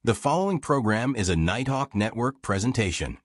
The following program is a Nighthawk Network presentation.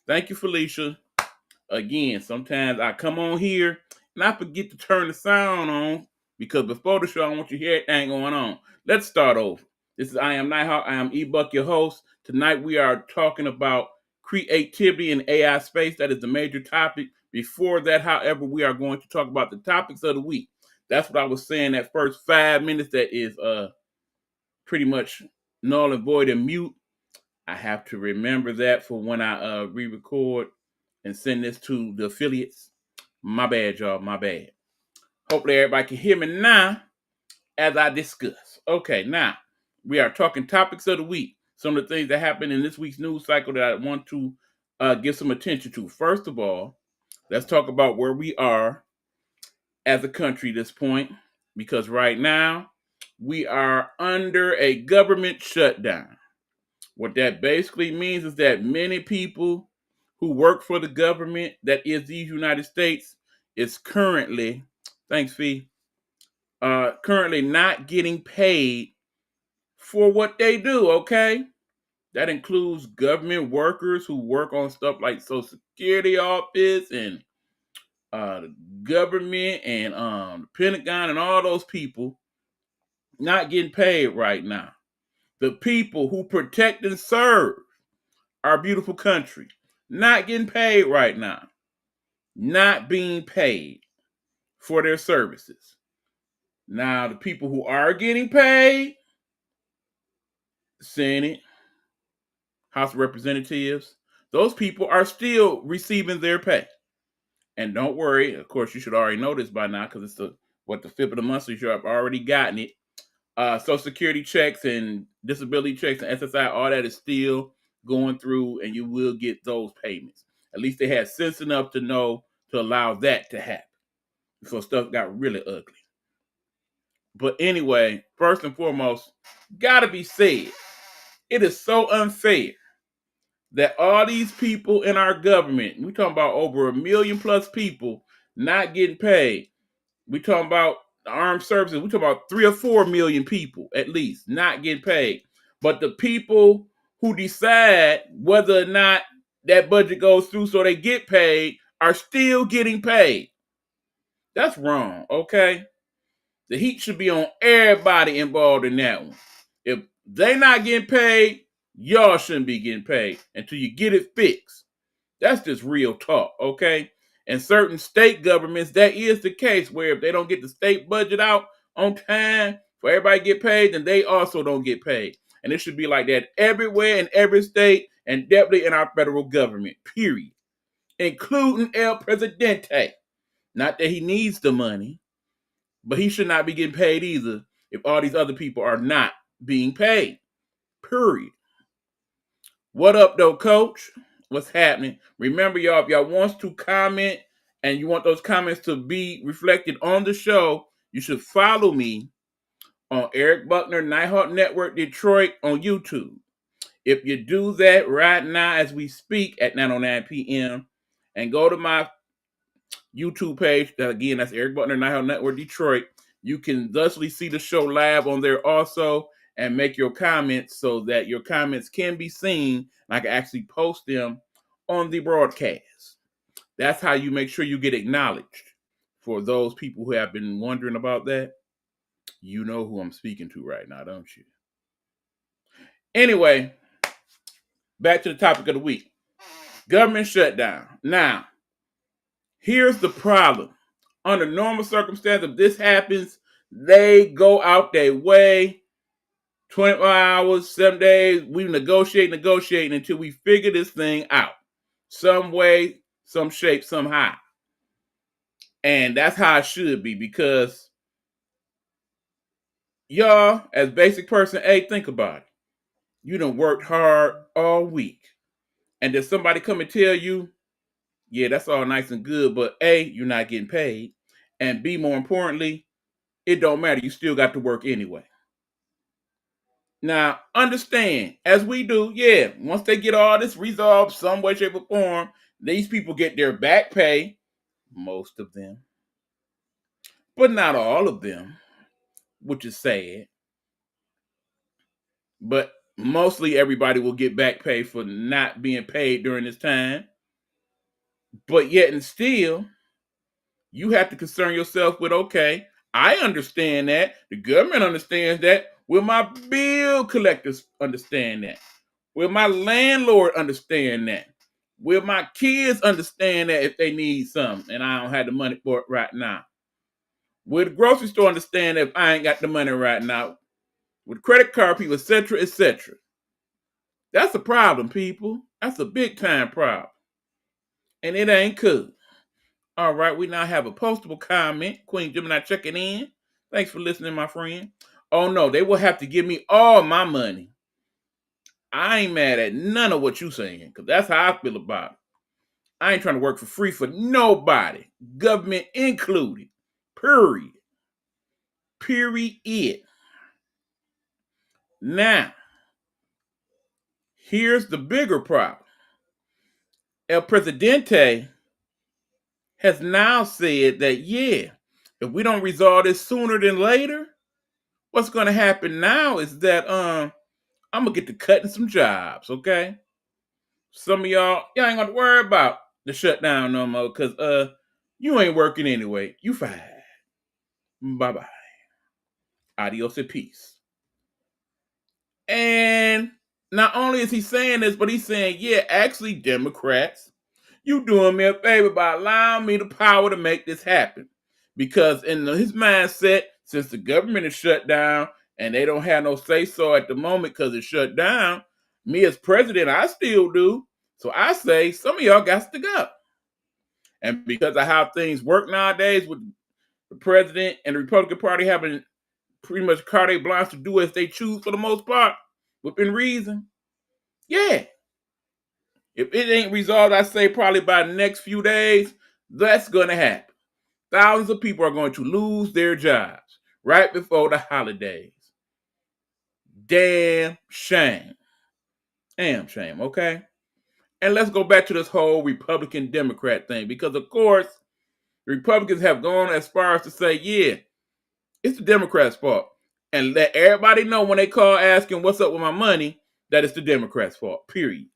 Thank you, Felicia. Again, sometimes I come on here and I forget to turn the sound on because before the show, I want you to hear everything going on. Let's start over. This is I Am Nighthawk. I am eBuck, your host. Tonight we are talking about creativity in AI space. That is the major topic. Before that, however, we are going to talk about the topics of the week. That's what I was saying that first 5 minutes that is pretty much null and void and mute. I have to remember that for when I re-record and send this to the affiliates. My bad, y'all. My bad. Hopefully everybody can hear me now as I discuss. Okay, now we are talking topics of the week. Some of the things that happened in this week's news cycle that I want to give some attention to. First of all, let's talk about where we are as a country at this point, because right now we are under a government shutdown. What that basically means is that many people who work for the government, that is the United States, is currently, thanks Fee, currently not getting paid for what they do, okay? That includes government workers who work on stuff like Social Security office and the government and the Pentagon and all those people not getting paid right now. The people who protect and serve our beautiful country not getting paid right now, not being paid for their services. Now, the people who are getting paid, Senate, House of Representatives, those people are still receiving their pay. And don't worry, of course, you should already know this by now because it's the fifth of the month, so you should have already gotten it. Social Security checks and disability checks and SSI, all that is still going through, and you will get those payments. At least they had sense enough to know to allow that to happen before stuff got really ugly. But anyway, first and foremost, gotta be said, it is so unfair that all these people in our government, we talking about over 1 million plus people not getting paid. We talking about the armed services, we talking about 3 or 4 million people at least not getting paid. But the people who decide whether or not that budget goes through so they get paid are still getting paid. That's wrong, okay? The heat should be on everybody involved in that one. If they not getting paid, y'all shouldn't be getting paid until you get it fixed. That's just real talk, okay? In certain state governments, that is the case where if they don't get the state budget out on time for everybody to get paid, then they also don't get paid. And it should be like that everywhere in every state and definitely in our federal government, period. Including El Presidente. Not that he needs the money, but he should not be getting paid either if all these other people are not being paid. Period. What up, though, Coach? What's happening? Remember, y'all, if y'all wants to comment and you want those comments to be reflected on the show, you should follow me on Eric Buckner Nighthawk Network Detroit on YouTube. If you do that right now as we speak at 9:09 p.m. and go to my YouTube page, again, that's Eric Buckner Nighthawk Network Detroit, you can thusly see the show live on there also and make your comments so that your comments can be seen and I can actually post them on the broadcast. That's how you make sure you get acknowledged. For those people who have been wondering about that, you know who I'm speaking to right now, don't you? Anyway, back to the topic of the week. Government shutdown. Now, here's the problem. Under normal circumstances, if this happens, they go out their way. 24 hours, 7 days, we negotiating until we figure this thing out. Some way, some shape, somehow. And that's how it should be because y'all, as basic person A, think about it. You done worked hard all week. And then somebody come and tell you, yeah, that's all nice and good, but A, you're not getting paid. And B, more importantly, it don't matter. You still got to work anyway. Now, understand, as we do, yeah, once they get all this resolved some way, shape, or form, these people get their back pay, most of them, but not all of them, which is sad. But mostly everybody will get back pay for not being paid during this time. But yet and still, you have to concern yourself with, okay, I understand that. The government understands that. Will my bill collectors understand that? Will my landlord understand that? Will my kids understand that if they need something and I don't have the money for it right now? Will the grocery store understand if I ain't got the money right now? With credit card people, etc., etc. That's a problem, people. That's a big time problem. And it ain't cool. All right, we now have a postable comment. Queen Gemini checking in. Thanks for listening, my friend. Oh no, they will have to give me all my money. I ain't mad at none of what you saying, because that's how I feel about it. I ain't trying to work for free for nobody, government included. Period. Period. Now, here's the bigger problem. El Presidente has now said that, yeah, if we don't resolve this sooner than later, what's going to happen now is that I'm going to get to cutting some jobs, okay? Some of y'all ain't going to worry about the shutdown no more because you ain't working anyway. You fired. Bye-bye. Adios and peace. And not only is he saying this, but he's saying, yeah, actually, Democrats, you doing me a favor by allowing me the power to make this happen. Because in his mindset, since the government is shut down and they don't have no say-so at the moment because it's shut down, me as president, I still do. So I say, some of y'all got to go. And because of how things work nowadays with the president and the Republican Party having pretty much carte blanche to do as they choose for the most part, within reason, yeah, If it ain't resolved, I say probably by the next few days, that's going to happen. Thousands of people are going to lose their jobs right before the holidays. Damn shame. Damn shame, okay? And let's go back to this whole Republican Democrat thing, because of course, Republicans have gone as far as to say, yeah, it's the Democrats' fault. And let everybody know when they call asking what's up with my money, that it's the Democrats' fault, period.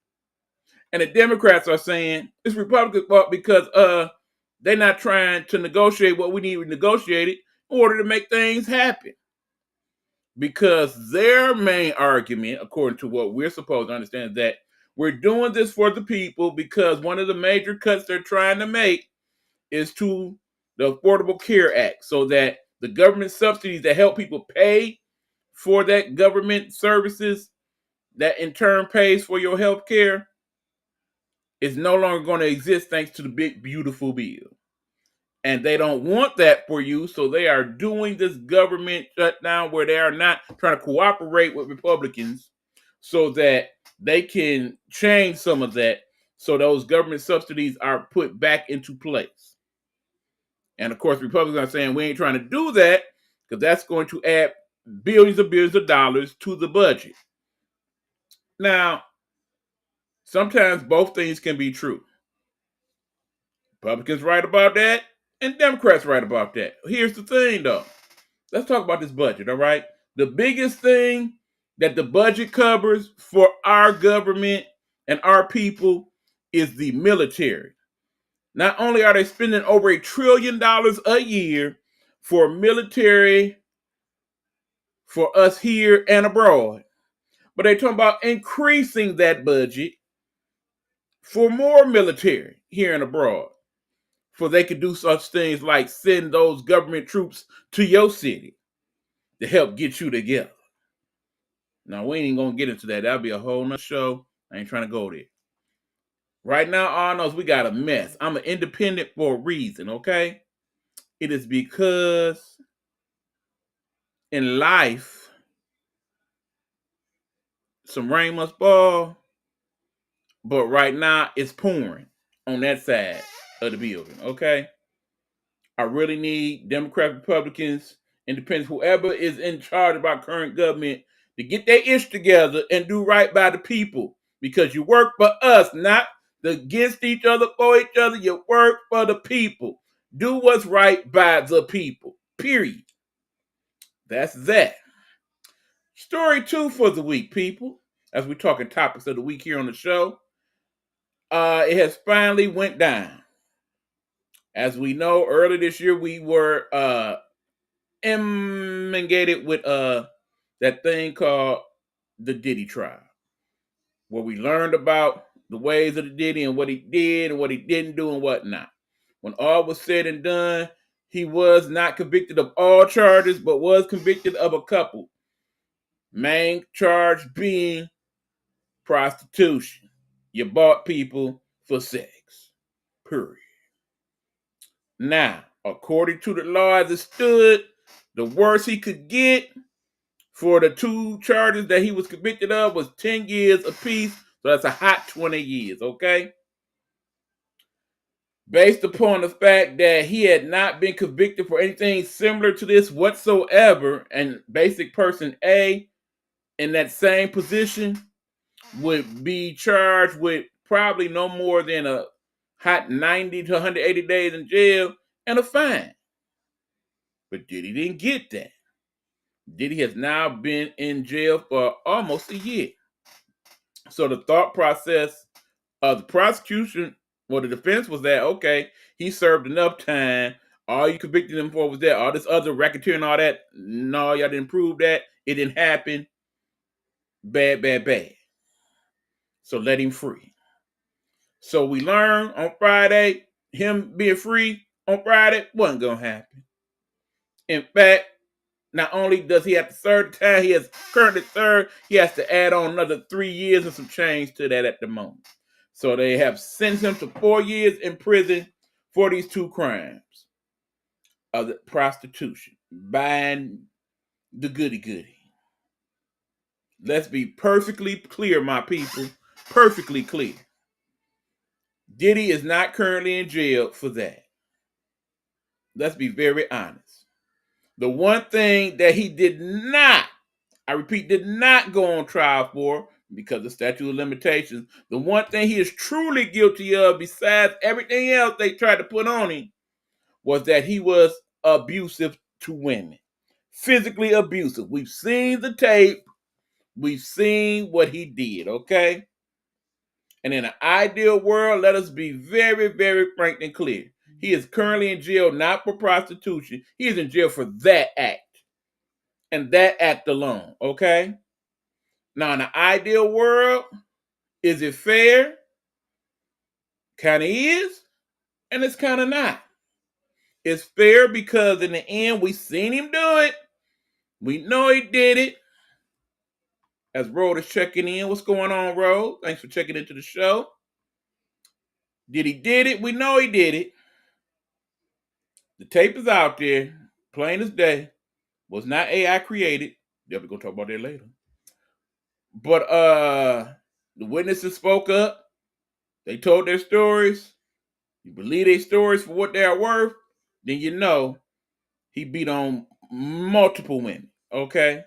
And the Democrats are saying it's Republicans' fault because they're not trying to negotiate what we need negotiated in order to make things happen. Because their main argument, according to what we're supposed to understand, is that we're doing this for the people because one of the major cuts they're trying to make is to the Affordable Care Act, so that the government subsidies that help people pay for that government services that in turn pays for your health care is no longer going to exist thanks to the big, beautiful bill. And they don't want that for you, so they are doing this government shutdown where they are not trying to cooperate with Republicans so that they can change some of that so those government subsidies are put back into place. And of course, Republicans are saying we ain't trying to do that because that's going to add billions of dollars to the budget. Now, sometimes both things can be true. Republicans right about that, and Democrats right about that. Here's the thing, though. Let's talk about this budget, all right? The biggest thing that the budget covers for our government and our people is the military. Not only are they spending over $1 trillion a year for military for us here and abroad, but they're talking about increasing that budget for more military here and abroad, for they could do such things like send those government troops to your city to help get you together. Now, we ain't gonna get into that. That'll be a whole nother show. I ain't trying to go there. Right now, all I know is we got a mess. I'm an independent for a reason, okay? It is because in life, some rain must fall, but right now it's pouring on that side of the building, okay? I really need Democrats, Republicans, Independents, whoever is in charge of our current government to get their ish together and do right by the people, because you work for us, not against each other, for each other. You work for the people. Do what's right by the people, period. That's that. Story 2 for the week, people, as we're talking topics of the week here on the show. It has finally went down. As we know, early this year we were inundated with that thing called the Diddy trial, where we learned about the ways of the Diddy and what he did and what he didn't do and whatnot. When all was said and done, he was not convicted of all charges, but was convicted of a couple. Main charge being prostitution. You bought people for sex. Period. Now, according to the law as it stood, the worst he could get for the 2 charges that he was convicted of was 10 years apiece. So that's a hot 20 years, okay? Based upon the fact that he had not been convicted for anything similar to this whatsoever, and basic person A in that same position would be charged with probably no more than a hot 90 to 180 days in jail and a fine. But Diddy didn't get that. Diddy has now been in jail for almost a year. So the thought process of the prosecution, well, the defense was that, okay, he served enough time. All you convicted him for was that. All this other racketeering and all that, no, y'all didn't prove that. It didn't happen. Bad, bad, bad. So let him free. So we learned on Friday, him being free on Friday wasn't going to happen. In fact, not only does he have to serve the time he has currently served, he has to add on another 3 years and some change to that at the moment. So they have sentenced him to 4 years in prison for these 2 crimes of the prostitution, buying the goody goody. Let's be perfectly clear, my people, perfectly clear. Diddy is not currently in jail for that. Let's be very honest. The one thing that he did not, I repeat, did not go on trial for, because of statute of limitations, the one thing he is truly guilty of, besides everything else they tried to put on him, was that he was abusive to women. Physically abusive. We've seen the tape. We've seen what he did, okay? And in an ideal world, let us be very, very frank and clear. He is currently in jail not for prostitution. He is in jail for that act. And that act alone, okay? Now, in an ideal world, is it fair? Kind of is, and it's kind of not. It's fair because in the end, we seen him do it. We know he did it. As Rode is checking in, what's going on, Rode? Thanks for checking into the show. Did it? We know he did it. The tape is out there, plain as day. Was not AI created. Definitely gonna talk about that later. But the witnesses spoke up. They told their stories. You believe their stories for what they're worth, then you know he beat on multiple women, okay?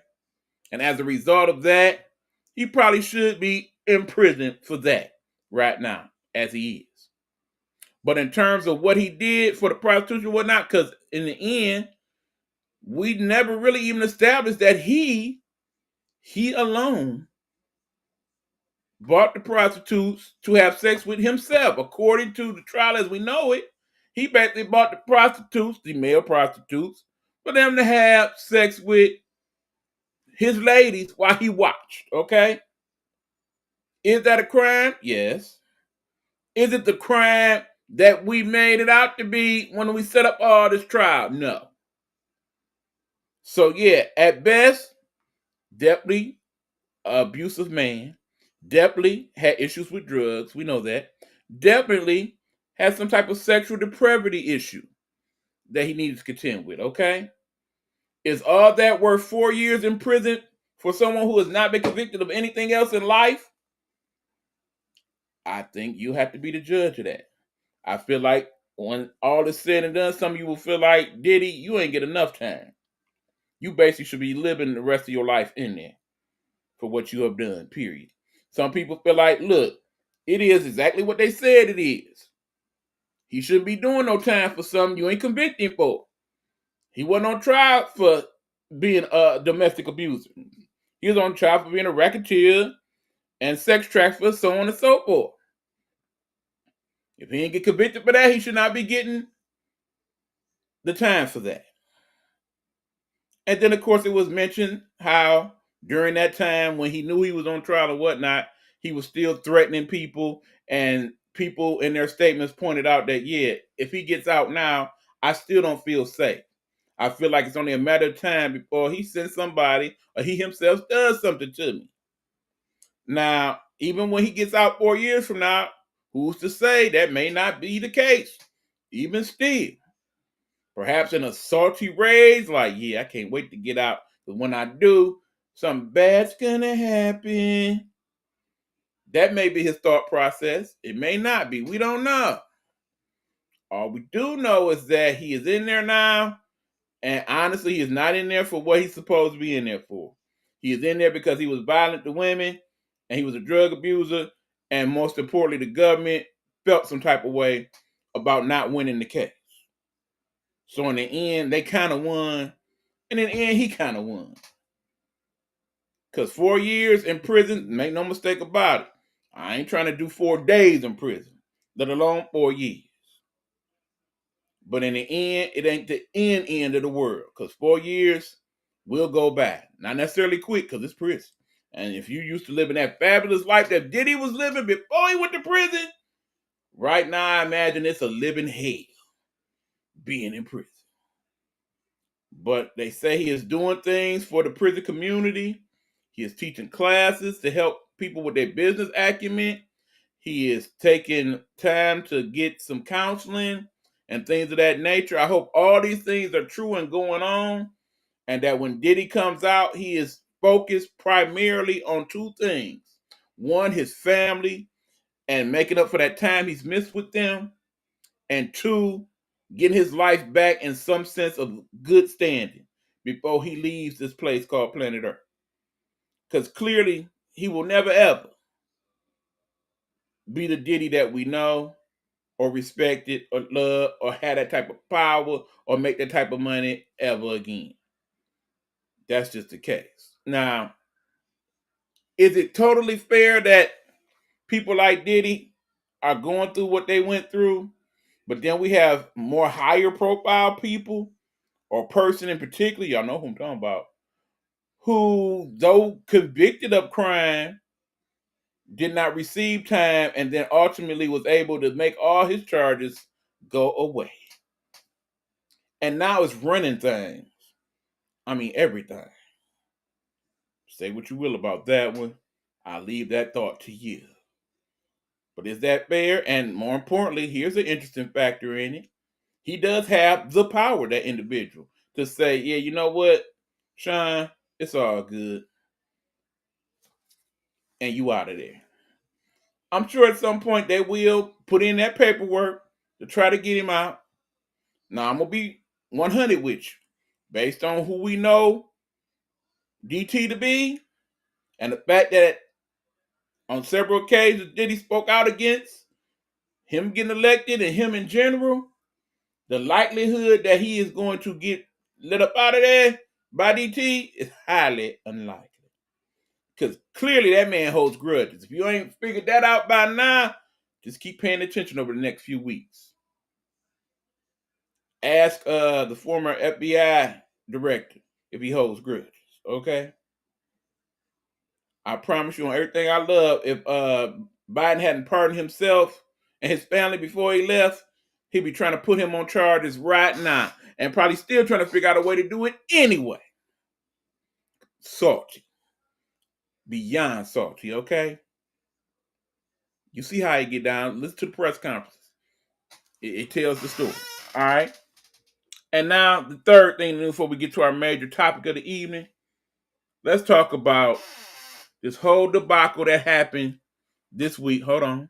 And as a result of that, he probably should be in prison for that right now, as he is. But in terms of what he did for the prostitution and whatnot, because in the end, we never really even established that he alone bought the prostitutes to have sex with himself. According to the trial as we know it, he basically bought the prostitutes, the male prostitutes, for them to have sex with his ladies while he watched, okay? Is that a crime? Yes. Is it the crime that we made it out to be when we set up all this trial? No. So yeah, at best, definitely abusive man. Definitely had issues with drugs. We know that. Definitely had some type of sexual depravity issue that he needed to contend with, okay? Is all that worth 4 years in prison for someone who has not been convicted of anything else in life? I think you have to be the judge of that. I feel like when all is said and done, some of you will feel like, Diddy, you ain't get enough time. You basically should be living the rest of your life in there for what you have done, period. Some people feel like, look, it is exactly what they said it is. He shouldn't be doing no time for something you ain't convicting for. He wasn't on trial for being a domestic abuser. He was on trial for being a racketeer and sex trafficker, so on and so forth. If he didn't get convicted for that, he should not be getting the time for that. And then, of course, it was mentioned how during that time when he knew he was on trial or whatnot, he was still threatening people, and people in their statements pointed out that, yeah, if he gets out now, I still don't feel safe. I feel like it's only a matter of time before he sends somebody or he himself does something to me. Now, even when he gets out 4 years from now, who's to say that may not be the case? Even still. Perhaps in a salty rage, like, yeah, I can't wait to get out. But when I do, something bad's gonna happen. That may be his thought process. It may not be. We don't know. All we do know is that he is in there now. And honestly, he is not in there for what he's supposed to be in there for. He is in there because he was violent to women and he was a drug abuser. And most importantly, the government felt some type of way about not winning the case. So in the end, they kind of won. And in the end, he kind of won. Because 4 years in prison, make no mistake about it. I ain't trying to do 4 days in prison, let alone 4 years. But in the end, it ain't the end of the world. Because 4 years will go by. Not necessarily quick, because it's prison. And if you used to living that fabulous life that Diddy was living before he went to prison, right now I imagine it's a living hell being in prison. But they say he is doing things for the prison community. He is teaching classes to help people with their business acumen. He is taking time to get some counseling and things of that nature. I hope all these things are true and going on, and that when Diddy comes out, he is focused primarily on 2 things. One, his family, and making up for that time he's missed with them, and two, getting his life back in some sense of good standing before he leaves this place called planet Earth. Because clearly he will never ever be the Diddy that we know or respected or love or have that type of power or make that type of money ever again. That's just the case. Now, is it totally fair that people like Diddy are going through what they went through, but then we have more higher profile people or person in particular, y'all know who I'm talking about, who, though convicted of crime, did not receive time and then ultimately was able to make all his charges go away. And now it's running things. I mean, everything. Say what you will about that one. I'll leave that thought to you. But is that fair? And more importantly, here's an interesting factor in it. He does have the power, that individual, to say, yeah, you know what, Sean, it's all good. And you out of there. I'm sure at some point they will put in that paperwork to try to get him out. Now, I'm going to be 100 with you. Based on who we know DT to be, and the fact that on several occasions Diddy spoke out against him getting elected and him in general, the likelihood that he is going to get let up out of there by DT is highly unlikely. Because clearly that man holds grudges. If you ain't figured that out by now, just keep paying attention over the next few weeks. Ask the former FBI director if he holds grudges, okay? I promise you on everything I love, if Biden hadn't pardoned himself and his family before he left, he'd be trying to put him on charges right now and probably still trying to figure out a way to do it anyway. Salty. Beyond salty, okay? You see how he get down. Listen to the press conferences. It tells the story, all right? And now the third thing before we get to our major topic of the evening, let's talk about this whole debacle that happened this week. Hold on.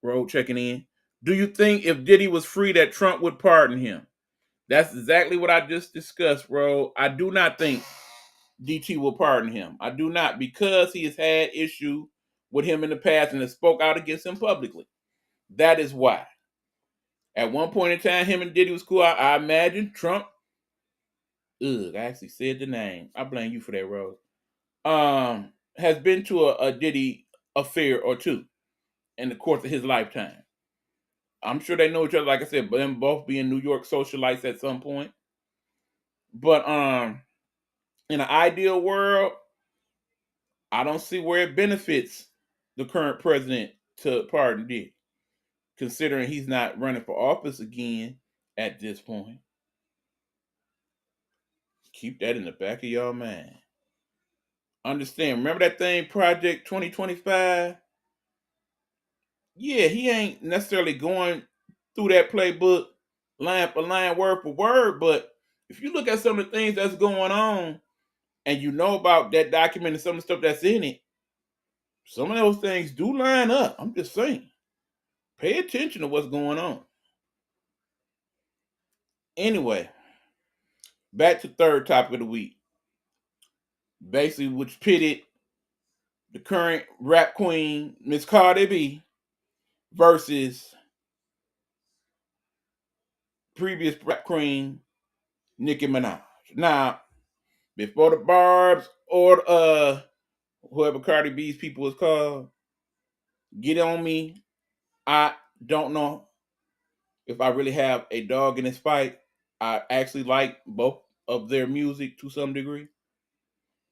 Road checking in. Do you think if Diddy was free that Trump would pardon him? That's exactly what I just discussed, bro. I do not think DT will pardon him. I do not, because he has had issue with him in the past and has spoke out against him publicly. That is why. At one point in time, him and Diddy was cool. I imagine Trump. I actually said the name. I blame you for that, Rose. Has been to a Diddy affair or two in the course of his lifetime. I'm sure they know each other, like I said, but them both being New York socialites at some point. But in an ideal world, I don't see where it benefits the current president to pardon Diddy, considering he's not running for office again at this point. Keep that in the back of your mind. Understand, remember that thing, Project 2025? Yeah, he ain't necessarily going through that playbook line for line, word for word, but if you look at some of the things that's going on and you know about that document and some of the stuff that's in it, some of those things do line up. I'm just saying. Pay attention to what's going on. Anyway, back to third topic of the week. Basically, which pitted the current rap queen, Miss Cardi B, versus previous rap queen, Nicki Minaj. Now, before the Barbs or whoever Cardi B's people was called, get on me. I don't know if I really have a dog in this fight. I actually like both of their music to some degree.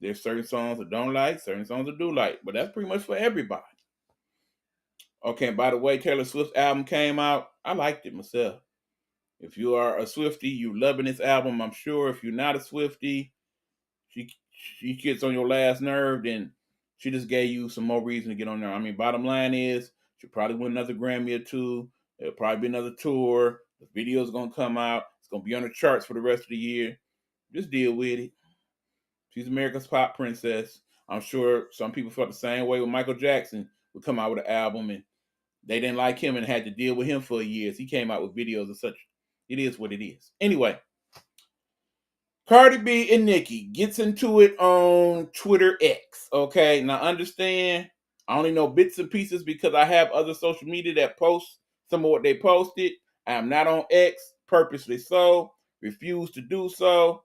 There's certain songs I don't like, certain songs I do like, but that's pretty much for everybody. Okay, by the way, Taylor Swift's album came out. I liked it myself. If you are a Swiftie, you loving this album, I'm sure. If you're not a Swiftie, she gets on your last nerve, then she just gave you some more reason to get on there. I mean, bottom line is, she'll probably win another Grammy or two. There'll probably be another tour. The video's going to come out. It's going to be on the charts for the rest of the year. Just deal with it. She's America's pop princess. I'm sure some people felt the same way with Michael Jackson would come out with an album, and they didn't like him and had to deal with him for years. He came out with videos and such. It is what it is. Anyway, Cardi B and Nicki gets into it on Twitter X. Okay, now understand, I only know bits and pieces because I have other social media that post some of what they posted. I am not on X, purposely so. Refuse to do so.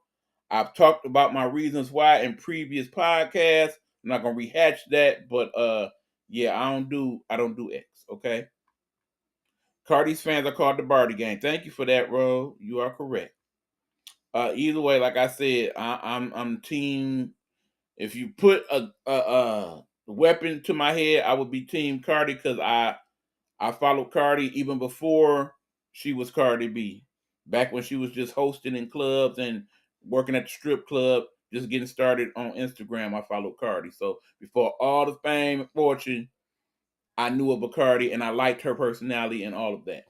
I've talked about my reasons why in previous podcasts. I'm not gonna rehash that, but yeah, I don't do X. Okay. Cardi's fans are called the Barty Gang. Thank you for that, Ro. You are correct. Either way, like I said, I'm team. If you put a weapon to my head, I would be team Cardi because I followed Cardi even before she was Cardi B. Back when she was just hosting in clubs and working at the strip club, just getting started on Instagram, I followed Cardi. So before all the fame and fortune, I knew of Bacardi and I liked her personality and all of that.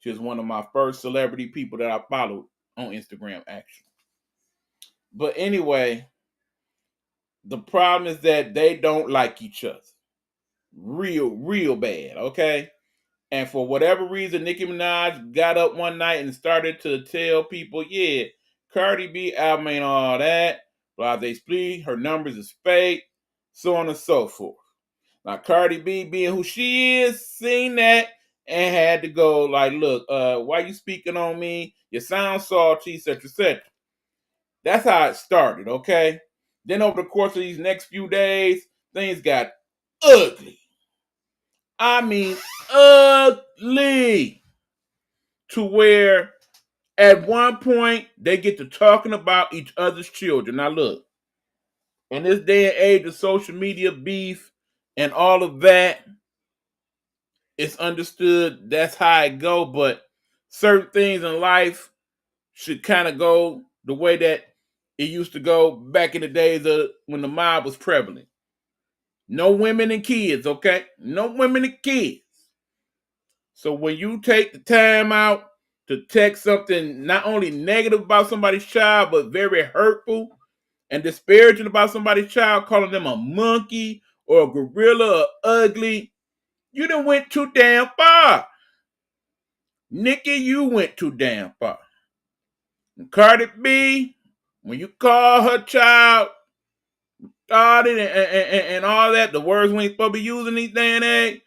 She was one of my first celebrity people that I followed on Instagram, actually. But anyway, the problem is that they don't like each other. Real bad, okay? And for whatever reason, Nicki Minaj got up one night and started to tell people, yeah, Cardi B album ain't all that, blah, they split, her numbers is fake, so on and so forth. Now, Cardi B being who she is, seen that and had to go like, look, why you speaking on me? You sound salty, etc., etc. That's how it started, okay? Then over the course of these next few days, things got ugly. I mean, ugly. To where at one point they get to talking about each other's children. Now look, in this day and age of social media beef and all of that, it's understood that's how it go, but certain things in life should kind of go the way that it used to go back in the days of when the mob was prevalent. No women and kids, okay? No women and kids. So when you take the time out to text something not only negative about somebody's child, but very hurtful and disparaging about somebody's child, calling them a monkey or a gorilla or ugly, you done went too damn far. Nicki, you went too damn far. And Cardi B, when you call her child started and all that, the words we ain't supposed to be using these day and age,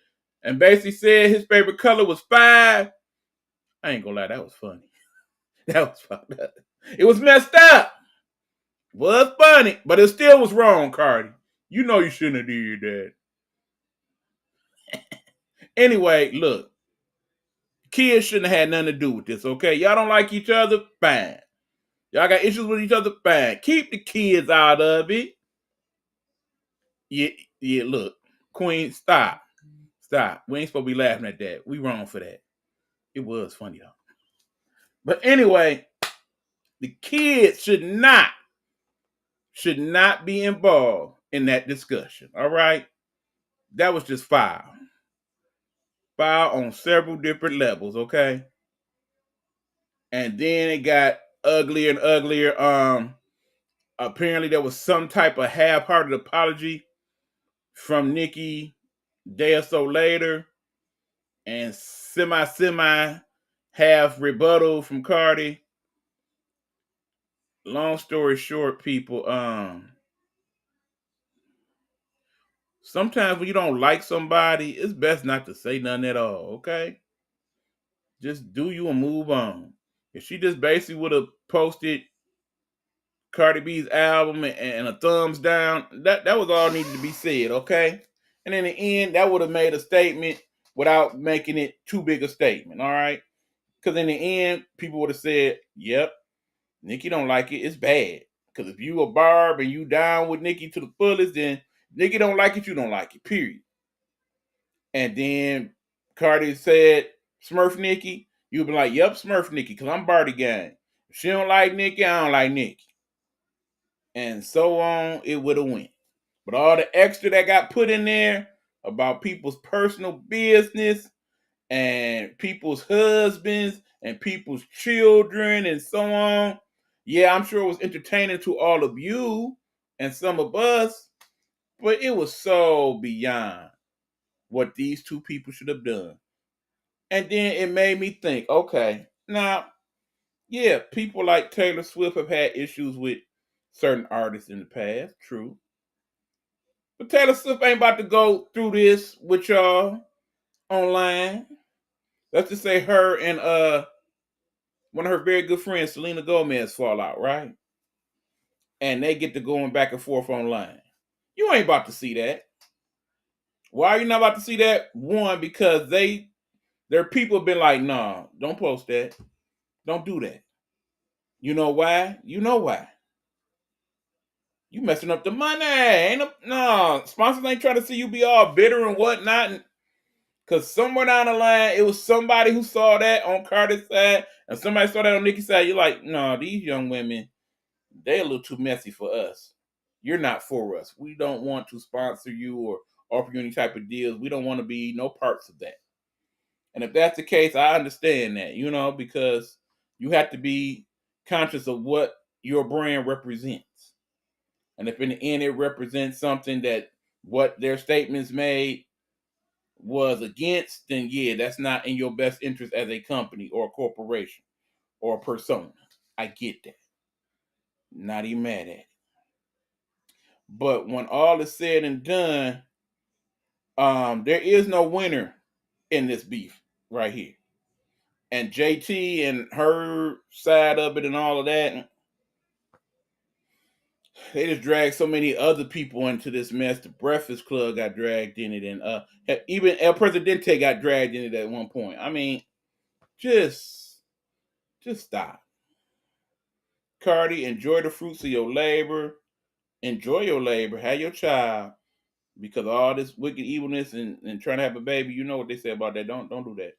and basically said his favorite color was 5. I ain't gonna lie, that was funny. That was fucked up. It was messed up. Was funny, but it still was wrong, Cardi. You know you shouldn't have did that. Anyway, look, kids shouldn't have had nothing to do with this, okay? Y'all don't like each other? Fine. Y'all got issues with each other? Fine. Keep the kids out of it. Yeah, look. Queen, stop. Stop. We ain't supposed to be laughing at that. We wrong for that. It was funny, though. But anyway, the kids should not be involved in that discussion, all right? That was just foul. Foul on several different levels, okay? And then it got uglier and uglier. Apparently there was some type of half-hearted apology from Nicki day or so later, and semi half rebuttal from Cardi. Long story short, people, sometimes when you don't like somebody, it's best not to say nothing at all, okay? Just do you and move on. If she just basically would have posted Cardi B's album and a thumbs down, that was all needed to be said, okay? And in the end, that would have made a statement without making it too big a statement, all right? Because in the end, people would have said, yep, Nicki don't like it, it's bad. Because if you a Barb and you down with Nicki to the fullest, then Nicki don't like it, you don't like it, period. And then Cardi said, Smurf Nicki, you'd be like, yep, Smurf Nicki, because I'm Barty Gang. If she don't like Nicki, I don't like Nicki. And so on, it would have went. But all the extra that got put in there about people's personal business and people's husbands and people's children and so on, yeah, I'm sure it was entertaining to all of you and some of us, but it was so beyond. what these two people should have done. And then it made me think, okay, now, yeah, people like Taylor Swift have had issues with certain artists in the past, true. But Taylor Swift ain't about to go through this with y'all online. Let's just say her and one of her very good friends, Selena Gomez, fall out, right? And they get to going back and forth online. You ain't about to see that. Why are you not about to see that? One, because their people have been like, nah, don't post that. Don't do that. You know why? You know why. You messing up the money. No, sponsors ain't trying to see you be all bitter and whatnot. Because somewhere down the line, it was somebody who saw that on Cardi's side, and somebody saw that on Nicki's side. You're like, no, these young women, they're a little too messy for us. You're not for us. We don't want to sponsor you or offer you any type of deals. We don't want to be no parts of that. And if that's the case, I understand that, because you have to be conscious of what your brand represents. And if in the end it represents something that what their statements made was against, then yeah, that's not in your best interest as a company or a corporation or a persona. I get that. Not even mad at it. But when all is said and done, there is no winner in this beef right here. And JT and her side of it and all of that, they just dragged so many other people into this mess. The Breakfast Club got dragged in it, and even El Presidente got dragged in it at one point. I mean, just stop. Cardi, enjoy the fruits of your labor. Enjoy your labor. Have your child. Because all this wicked evilness and trying to have a baby, you know what they say about that. Don't do that.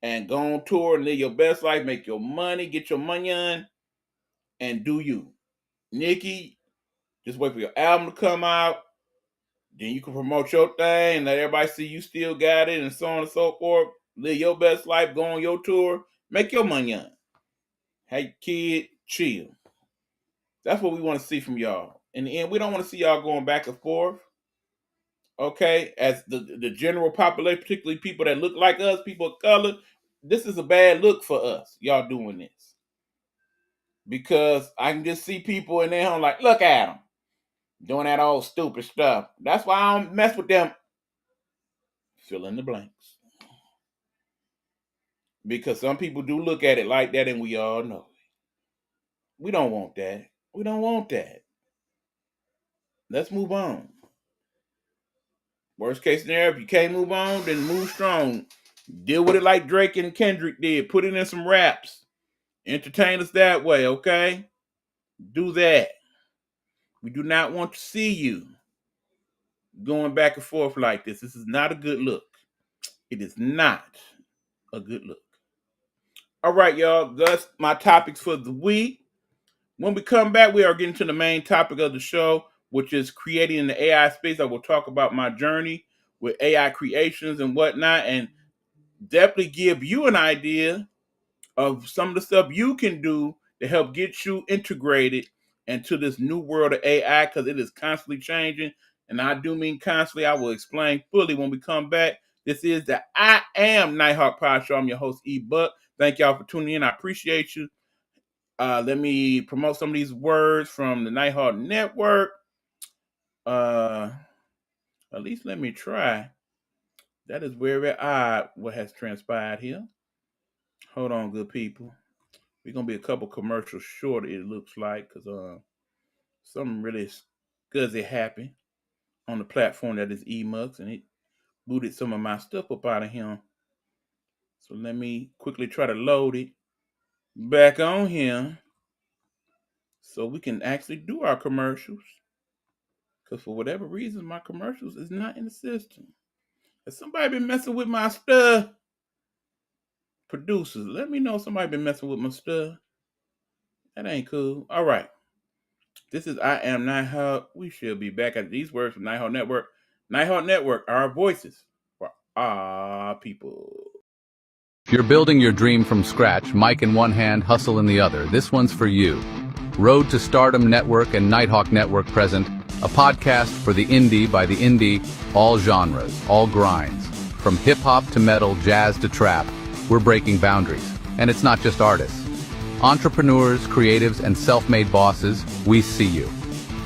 And go on tour and live your best life. Make your money. Get your money on. And do you. Nicki, just wait for your album to come out. Then you can promote your thing and let everybody see you still got it and so on and so forth. Live your best life. Go on your tour. Make your money on. Hey, kid, chill. That's what we want to see from y'all. In the end, we don't want to see y'all going back and forth. Okay? As the general population, particularly people that look like us, people of color, this is a bad look for us, y'all doing this. Because I can just see people in there like, look at them. Doing that old stupid stuff. That's why I don't mess with them. Fill in the blanks. Because some people do look at it like that, and we all know it. We don't want that. We don't want that. Let's move on. Worst case scenario, if you can't move on, then move strong. Deal with it like Drake and Kendrick did. Put it in some raps. Entertain us that way, okay? Do that. We do not want to see you going back and forth like this. This is not a good look. It is not a good look. All right, y'all. That's my topics for the week. When we come back, we are getting to the main topic of the show, which is creating in the AI space. I will talk about my journey with AI creations and whatnot, and definitely give you an idea of some of the stuff you can do to help get you integrated into this new world of AI, because it is constantly changing. And I do mean constantly. I will explain fully when we come back. This is the I Am Nighthawk Pod Show. I'm your host, E. Buck. Thank y'all for tuning in. I appreciate you. Let me promote some of these words from the Nighthawk Network. At least let me try. That is very odd what has transpired here. Hold on, good people. We're going to be a couple commercials short, it looks like, because something really scuzzy happened on the platform that is eMux, and it booted some of my stuff up out of him. So let me quickly try to load it back on here so we can actually do our commercials. Because for whatever reason, my commercials is not in the system. Has somebody been messing with my stuff? Producers, let me know if somebody been messing with my stuff. That ain't cool. All right. This is I Am Nighthawk. We should be back at these words from Nighthawk Network. Nighthawk Network, our voices for our people. If you're building your dream from scratch, mic in one hand, hustle in the other, this one's for you. Road to Stardom Network and Nighthawk Network present a podcast for the indie by the indie, all genres, all grinds. From hip-hop to metal, jazz to trap, we're breaking boundaries. And it's not just artists. Entrepreneurs, creatives, and self-made bosses, we see you.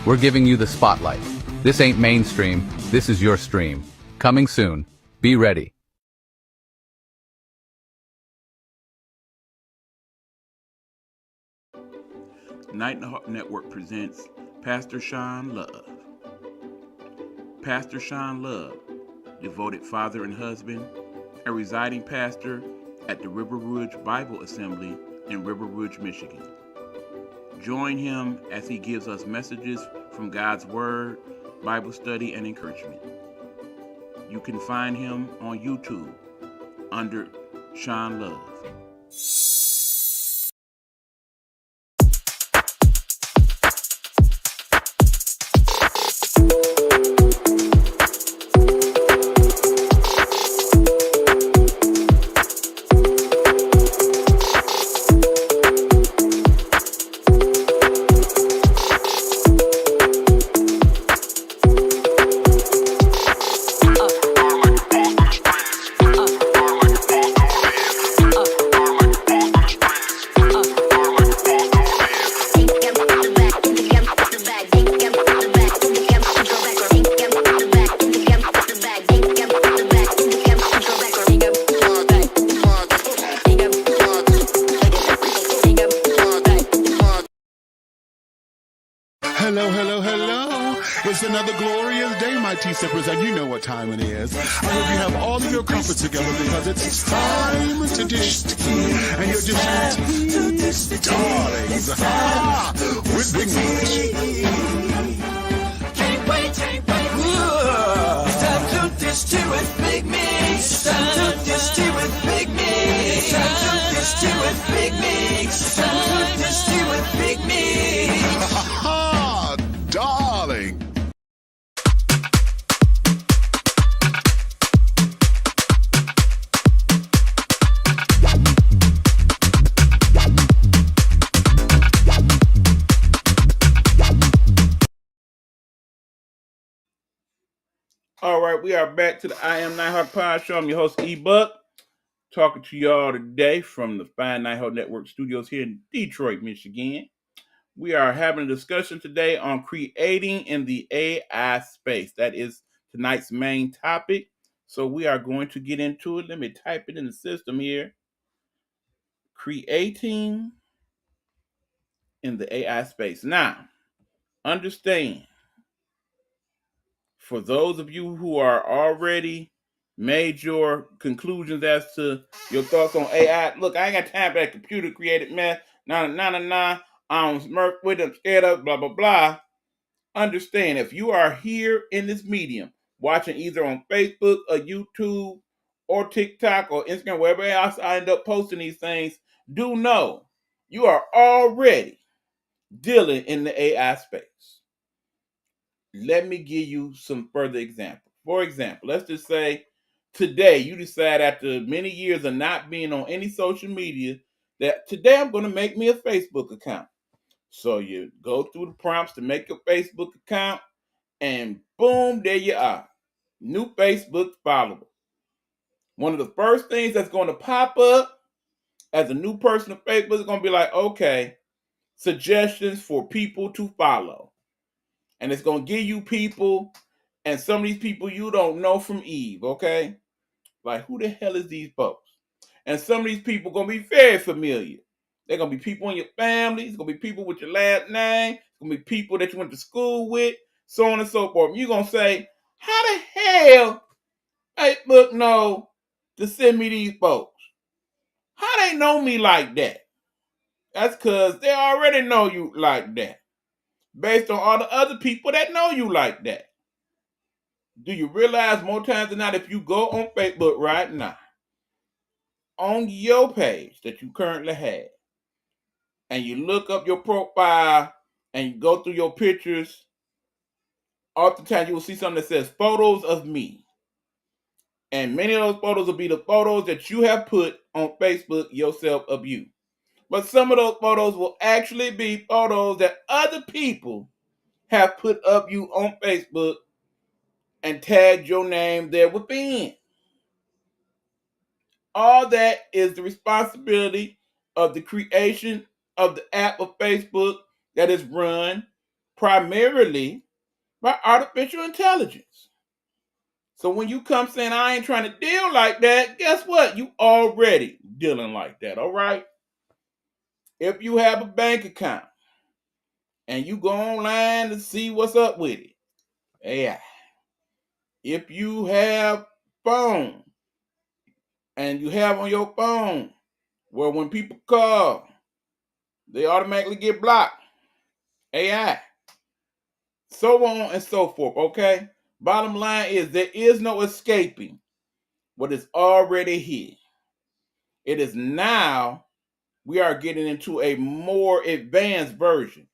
We're giving you the spotlight. This ain't mainstream, this is your stream. Coming soon. Be ready. Nighthawk Network presents Pastor Sean Love. Pastor Sean Love, devoted father and husband, a residing pastor at the River Rouge Bible Assembly in River Rouge, Michigan. Join him as he gives us messages from God's Word, Bible study, and encouragement. You can find him on YouTube under Sean Love. Hello. It's another glorious day, my T-Sippers, and you know what time it is. I hope you have all of your comforts together because it's time to dish tea. And you're dishing tea, darlings, with Big Meat. Can't wait. It's time to dish tea with Big Meat. It's time to dish tea with Big Meat. It's time to dish tea with Big Meat. It's time to dish tea with Big Meat. Darling. All right, we are back to the I Am Nighthawk Pod Show. I'm your host, E-Buck, talking to y'all today from the fine Nighthawk Network studios here in Detroit, Michigan. We are having a discussion today on creating in the AI space. That is tonight's main topic. So we are going to get into it. Let me type it in the system here. Creating in the AI space. Now, understand, for those of you who are already made your conclusions as to your thoughts on AI, look, I ain't got time for that computer created mess. Nah. I don't smirk with them, scared of, blah, blah, blah. Understand, if you are here in this medium, watching either on Facebook or YouTube or TikTok or Instagram, wherever else I end up posting these things, do know you are already dealing in the AI space. Let me give you some further examples. For example, let's just say today you decide after many years of not being on any social media that today I'm going to make me a Facebook account. So you go through the prompts to make your Facebook account, and boom, there you are. New Facebook follower. One of the first things that's going to pop up as a new person on Facebook is going to be like, okay, suggestions for people to follow. And it's going to give you people, and some of these people you don't know from Eve, okay? Like, who the hell is these folks? And some of these people are going to be very familiar. They're going to be people in your family. It's going to be people with your last name. It's going to be people that you went to school with, so on and so forth. And you're going to say, how the hell Facebook know to send me these folks? How they know me like that? That's because they already know you like that, based on all the other people that know you like that. Do you realize more times than not, if you go on Facebook right now, on your page that you currently have, and you look up your profile and you go through your pictures, oftentimes you will see something that says photos of me. And many of those photos will be the photos that you have put on Facebook yourself of you. But some of those photos will actually be photos that other people have put up you on Facebook and tagged your name there within. All that is the responsibility of the creation of the app of Facebook that is run primarily by artificial intelligence. So when you come saying I ain't trying to deal like that, guess what? You already dealing like that, all right? If you have a bank account and you go online to see what's up with it, AI. If you have phone and you have on your phone where when people call, they automatically get blocked, AI. So on and so forth, okay? Bottom line is there is no escaping what is already here. It is now we are getting into a more advanced version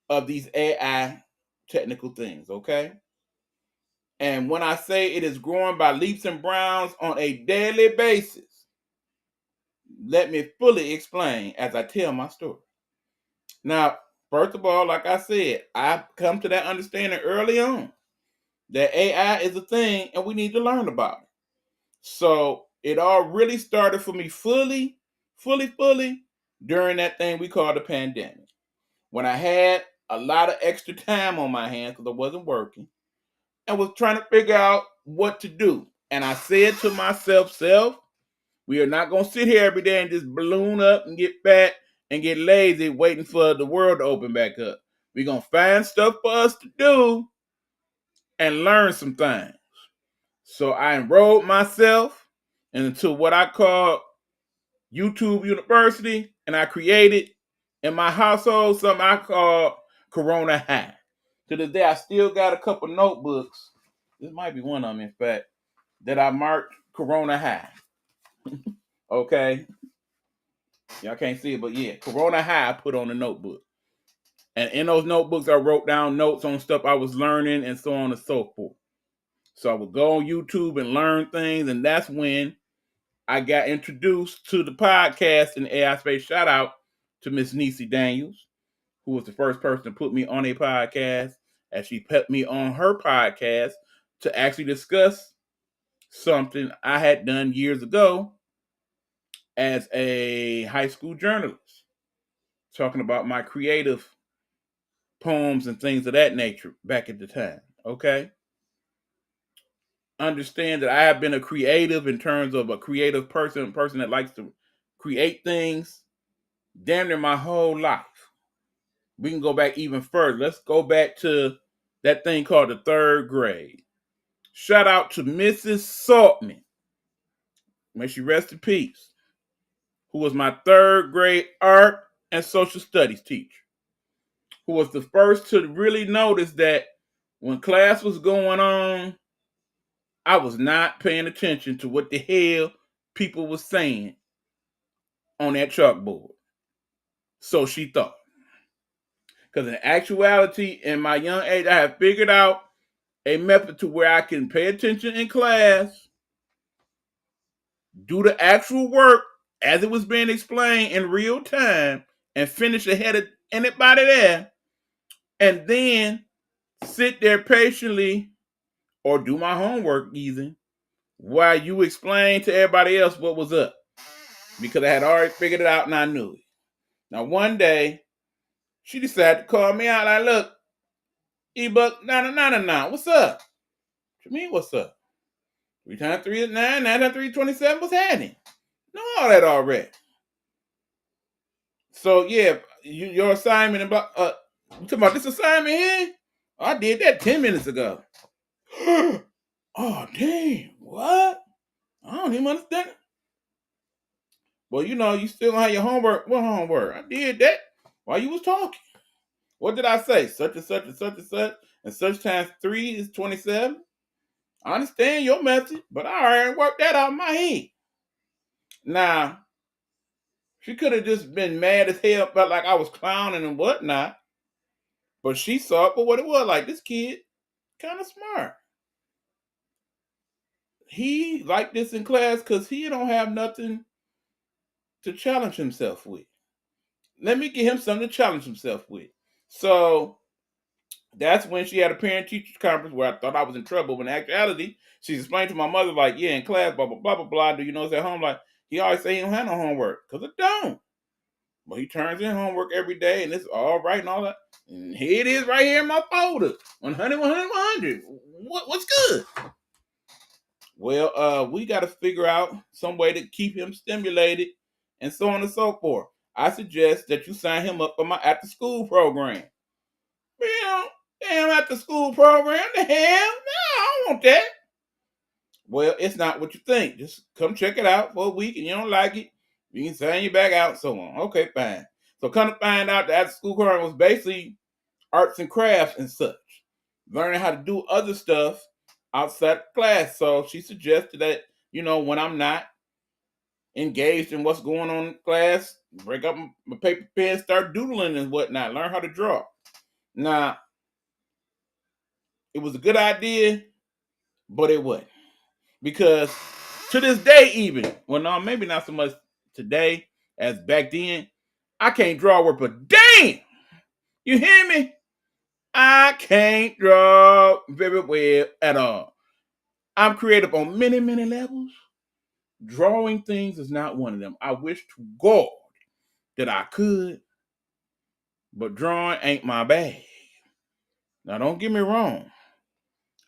of these AI technical things, okay? And when I say it is growing by leaps and bounds on a daily basis, let me fully explain as I tell my story. Now, first of all, like I said, I've come to that understanding early on that AI is a thing and we need to learn about it. So it all really started for me fully during that thing we call the pandemic. When I had a lot of extra time on my hands because I wasn't working and was trying to figure out what to do. And I said to myself, self, we are not going to sit here every day and just balloon up and get fat and get lazy waiting for the world to open back up. We're going to find stuff for us to do and learn some things. So I enrolled myself into what I call YouTube University, and I created in my household something I call Corona High. To this day, I still got a couple notebooks. This might be one of them, in fact, that I marked Corona High. Okay? Y'all can't see it, but yeah, Corona High I put on the notebook. And in those notebooks, I wrote down notes on stuff I was learning and so on and so forth. So I would go on YouTube and learn things, and that's when I got introduced to the podcast in the AI space. Shout out to Miss Niecy Daniels, who was the first person to put me on a podcast, as she put me on her podcast to actually discuss something I had done years ago as a high school journalist, talking about my creative poems and things of that nature back at the time, okay? Understand that I have been a creative in terms of a creative person, a person that likes to create things damn near my whole life. We can go back even further. Let's go back to that thing called the third grade. Shout out to Mrs. Saltman. May she rest in peace. Who was my third grade art and social studies teacher. Who was the first to really notice that when class was going on, I was not paying attention to what the hell people were saying on that chalkboard. So she thought. Because in actuality, in my young age, I have figured out a method to where I can pay attention in class, do the actual work as it was being explained in real time, and finish ahead of anybody there, and then sit there patiently or do my homework even while you explain to everybody else what was up. Because I had already figured it out and I knew it. Now one day, she decided to call me out like, look, E-Buck, nah, what's up? What you mean, what's up? 3 times 3 is 9, 9 times 3 is 27, what's happening? Know all that already. So yeah, your assignment about you talking about this assignment here? I did that 10 minutes ago. Oh damn, what? I don't even understand. Well, you still don't have your homework. What homework? I did that while you was talking. What did I say? Such and such and such and such, and such times 3 is 27. I understand your method, but I already worked that out in my head. Now, she could have just been mad as hell, felt like I was clowning and whatnot. But she saw it for what it was. Like, this kid, kind of smart. He like this in class because he don't have nothing to challenge himself with. Let me give him something to challenge himself with. So That's when she had a parent-teacher conference where I thought I was in trouble. But in actuality, she explained to my mother, like, yeah, in class, blah, blah, blah, blah, blah. Do you know it's at home? Like, he always say he don't have no homework. Because it don't. But he turns in homework every day, and it's all right and all that. And here it is right here in my folder. 100, 100, 100. What's good? Well, we got to figure out some way to keep him stimulated and so on and so forth. I suggest that you sign him up for my after-school program. Damn after-school program? The hell? No, I don't want that. Well, it's not what you think. Just come check it out for a week, and you don't like it, you can sign you back out and so on. Okay, fine. So come to find out, the after-school program was basically arts and crafts and such. Learning how to do other stuff outside class. So she suggested that, when I'm not engaged in what's going on in class, break up my paper pen, start doodling and whatnot, learn how to draw. Now, it was a good idea, but it wasn't. Because to this day, even, well, no, maybe not so much today as back then, I can't draw work, but damn, you hear me? I can't draw very well at all. I'm creative on many, many levels. Drawing things is not one of them. I wish to God that I could, but drawing ain't my bag. Now, don't get me wrong.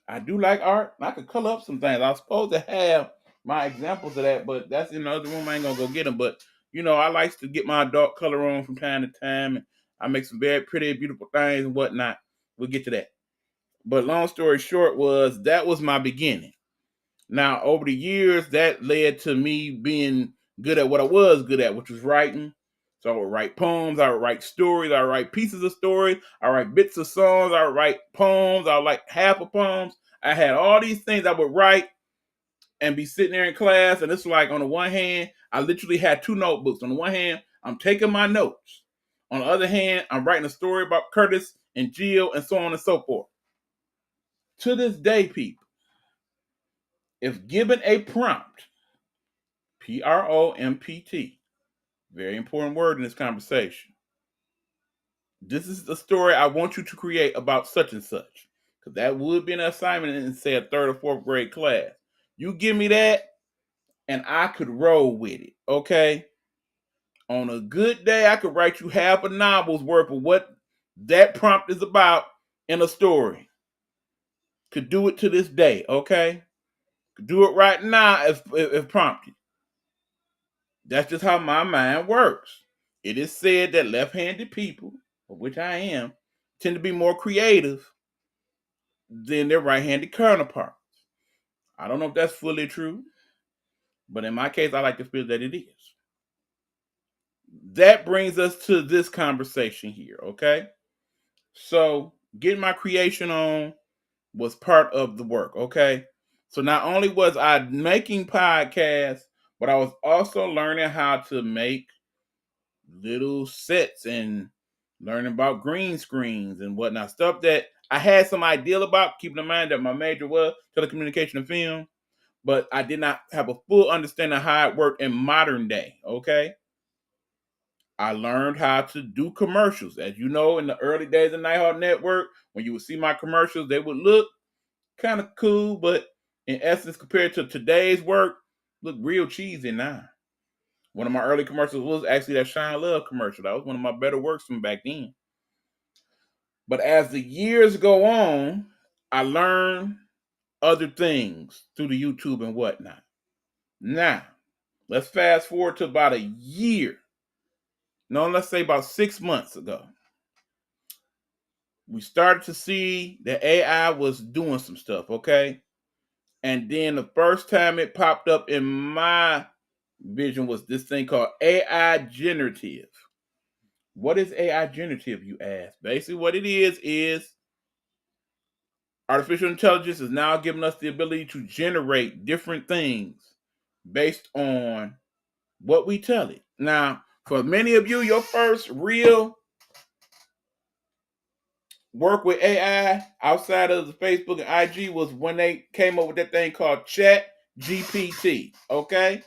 I do like art. I could color up some things. I was supposed to have my examples of that, but that's in the other room. I ain't gonna go get them. But I like to get my adult color on from time to time, and I make some very pretty, beautiful things and whatnot. We'll get to that. But long story short that was my beginning. Now, over the years, that led to me being good at what I was good at, which was writing. So I would write poems, I would write stories, I would write pieces of stories, I would write bits of songs, I would write poems, I would write half of poems. I had all these things I would write and be sitting there in class. And it's like, on the one hand, I literally had two notebooks. On the one hand, I'm taking my notes. On the other hand, I'm writing a story about Curtis and Jill and so on and so forth. To this day, people, if given a prompt, PROMPT, very important word in this conversation. This is the story I want you to create about such and such. Because that would be an assignment in, say, a third or fourth grade class. You give me that, and I could roll with it, okay? On a good day, I could write you half a novel's worth of what that prompt is about in a story. Could do it to this day, okay? Could do it right now if prompted. That's just how my mind works. It is said that left-handed people, of which I am, tend to be more creative than their right-handed counterparts. I don't know if that's fully true, but in my case, I like to feel that it is. That brings us to this conversation here, okay? So getting my creation on was part of the work, okay? So not only was I making podcasts, but I was also learning how to make little sets and learning about green screens and whatnot. Stuff that I had some idea about, keeping in mind that my major was telecommunication and film, but I did not have a full understanding of how it worked in modern day, okay? I learned how to do commercials. As you know, in the early days of Nighthawk Network, when you would see my commercials, they would look kind of cool, but in essence, compared to today's work, look real cheesy now. One of my early commercials was actually that Shine Love commercial. That was one of my better works from back then. But as the years go on, I learned other things through the YouTube and whatnot. Now, let's fast forward to about a year. No, let's say about 6 months ago. We started to see that AI was doing some stuff, okay? And then the first time it popped up in my vision was this thing called AI generative. What is AI generative, you ask? Basically, what it is artificial intelligence is now giving us the ability to generate different things based on what we tell it. Now, for many of you, your first real work with AI outside of the Facebook and IG was when they came up with that thing called Chat GPT, okay?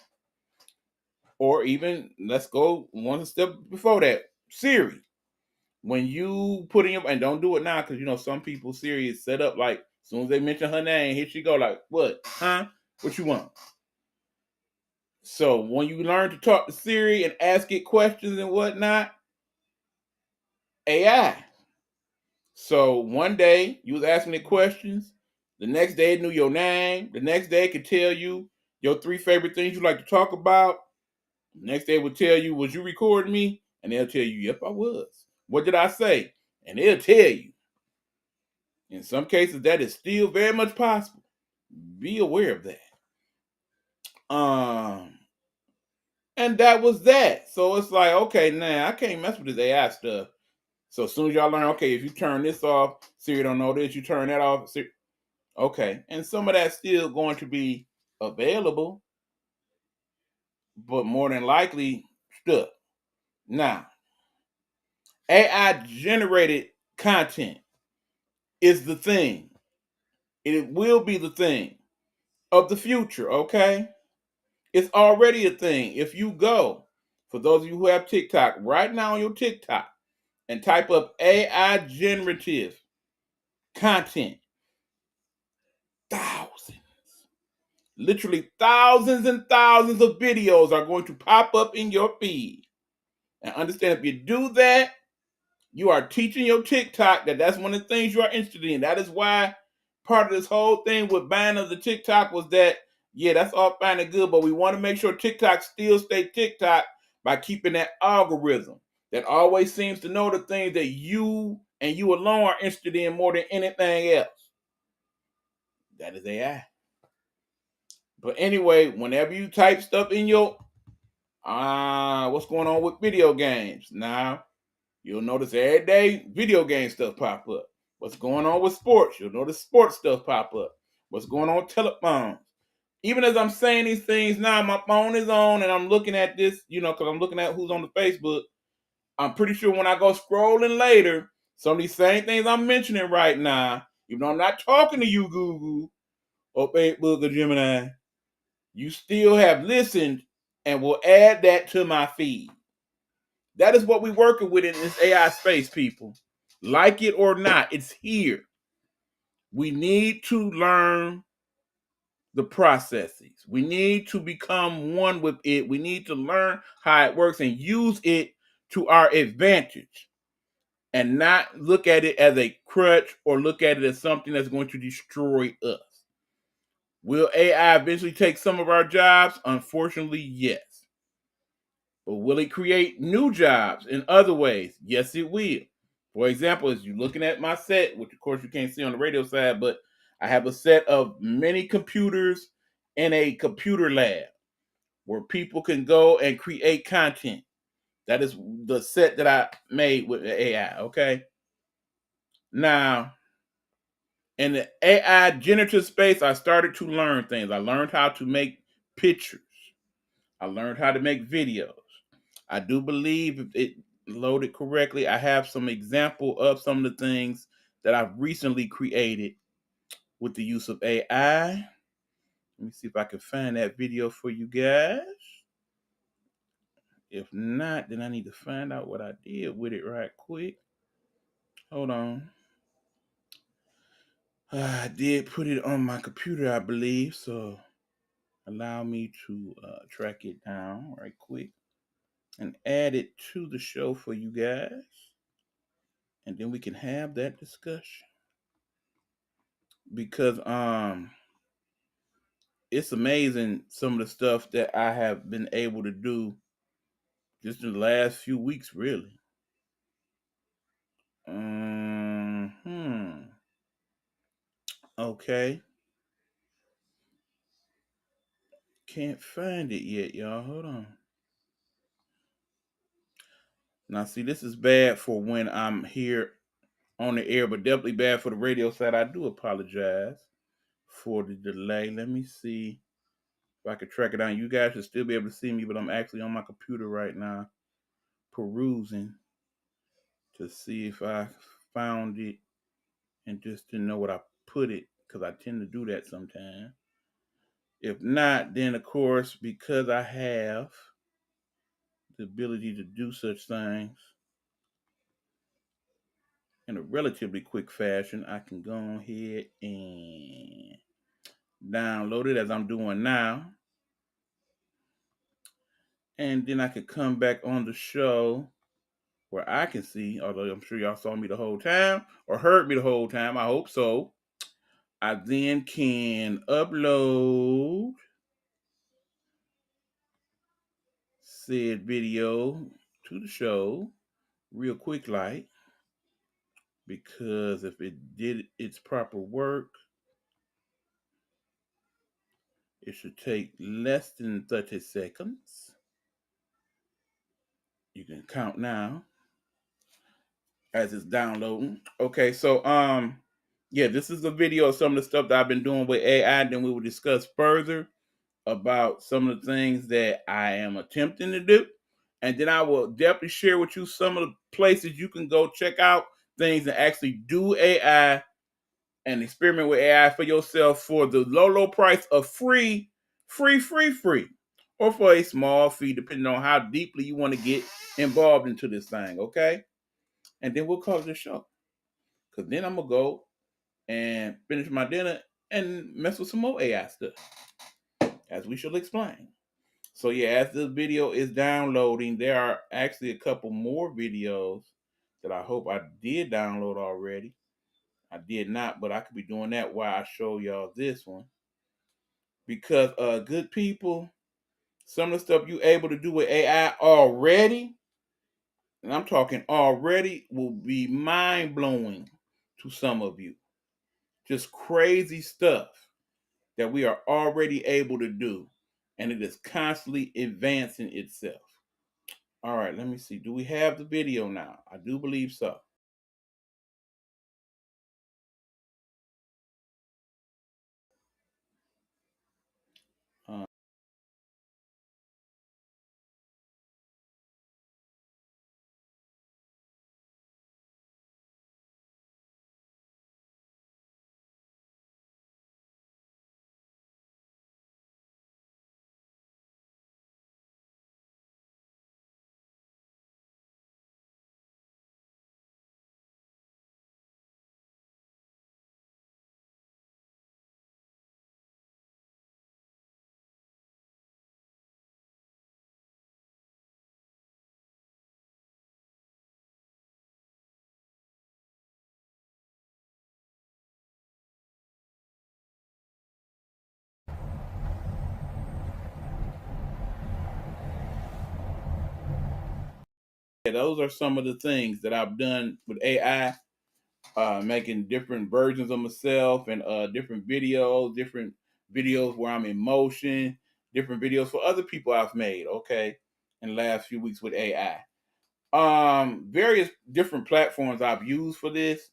Or even, let's go one step before that, Siri. when you put in your, and don't do it now, because you know some people Siri is set up like as soon as they mention her name, here she go, like, what? Huh? What you want? So when you learn to talk to Siri and ask it questions and whatnot, AI. So one day you was asking it questions, the next day it knew your name, the next day it could tell you your 3 favorite things you like to talk about. The next day it would tell you, was you recording me? And they'll tell you, yep, I was. What did I say? And they'll tell you. In some cases, that is still very much possible. Be aware of that. And that was that. So it's like, okay, now I can't mess with this AI stuff. So as soon as y'all learn, okay, if you turn this off, Siri don't know this, you turn that off, Siri, okay. And some of that's still going to be available, but more than likely stuff. Now, AI generated content is the thing. It will be the thing of the future, okay? It's already a thing. If you go, for those of you who have TikTok, right now on your TikTok, and type up AI generative content, thousands, literally thousands and thousands of videos are going to pop up in your feed. And understand, if you do that, you are teaching your TikTok that that's one of the things you are interested in. That is why part of this whole thing with banning of the TikTok was that, yeah, that's all fine and good, but we want to make sure TikTok still stay TikTok by keeping that algorithm that always seems to know the things that you and you alone are interested in more than anything else. That is AI. But anyway, whenever you type stuff in your what's going on with video games? Now, you'll notice every day video game stuff pop up. What's going on with sports? You'll notice sports stuff pop up. What's going on with telephones? Even as I'm saying these things now, my phone is on and I'm looking at this, because I'm looking at who's on the Facebook. I'm pretty sure when I go scrolling later, some of these same things I'm mentioning right now, even though I'm not talking to you, Google, or Facebook, or Gemini, you still have listened and will add that to my feed. That is what we're working with in this AI space, people. Like it or not, it's here. We need to learn the processes. We need to become one with it. We need to learn how it works and use it to our advantage and not look at it as a crutch or look at it as something that's going to destroy us. Will AI eventually take some of our jobs? Unfortunately, yes. But will it create new jobs in other ways? Yes, it will. For example, as you're looking at my set, which of course you can't see on the radio side, but I have a set of many computers in a computer lab where people can go and create content. That is the set that I made with the AI, okay? Now, in the AI generative space, I started to learn things. I learned how to make pictures. I learned how to make videos. I do believe if it loaded correctly, I have some example of some of the things that I've recently created with the use of AI. Let me see if I can find that video for you guys. If not, then I need to find out what I did with it right quick. Hold on. I did put it on my computer, I believe, so allow me to track it down right quick and add it to the show for you guys. And then we can have that discussion. Because it's amazing some of the stuff that I have been able to do just in the last few weeks, really. Okay. Can't find it yet, y'all. Hold on. Now, see, this is bad for when I'm here on the air, but definitely bad for the radio side. I do apologize for the delay. Let me see if I can track it down. You guys should still be able to see me, but I'm actually on my computer right now, perusing to see if I found it and just didn't know what I put it, because I tend to do that sometimes. If not, then of course, because I have the ability to do such things, in a relatively quick fashion, I can go ahead and download it as I'm doing now. And then I could come back on the show where I can see, although I'm sure y'all saw me the whole time or heard me the whole time. I hope so. I then can upload said video to the show real quick like, because if it did its proper work, it should take less than 30 seconds. You can count now as it's downloading. Okay, so yeah, this is a video of some of the stuff that I've been doing with AI. Then we will discuss further about some of the things that I am attempting to do. And then I will definitely share with you some of the places you can go check out things and actually do AI and experiment with AI for yourself for the low price of free, or for a small fee, depending on how deeply you want to get involved into this thing, okay? And then we'll call it a show. Because then I'm going to go and finish my dinner and mess with some more AI stuff, as we shall explain. So yeah, as this video is downloading, there are actually a couple more videos that I hope I did download already. I did not, but I could be doing that while I show y'all this one. Because good people, some of the stuff you able to do with AI already, and I'm talking already, will be mind-blowing to some of you. Just crazy stuff that we are already able to do, and it is constantly advancing itself. All right, let me see. Do we have the video now? I do believe so. Uh, yeah, those are some of the things that I've done with AI, making different versions of myself and different videos where I'm in motion, different videos for other people I've made, okay, in the last few weeks with AI. Various different platforms I've used for this.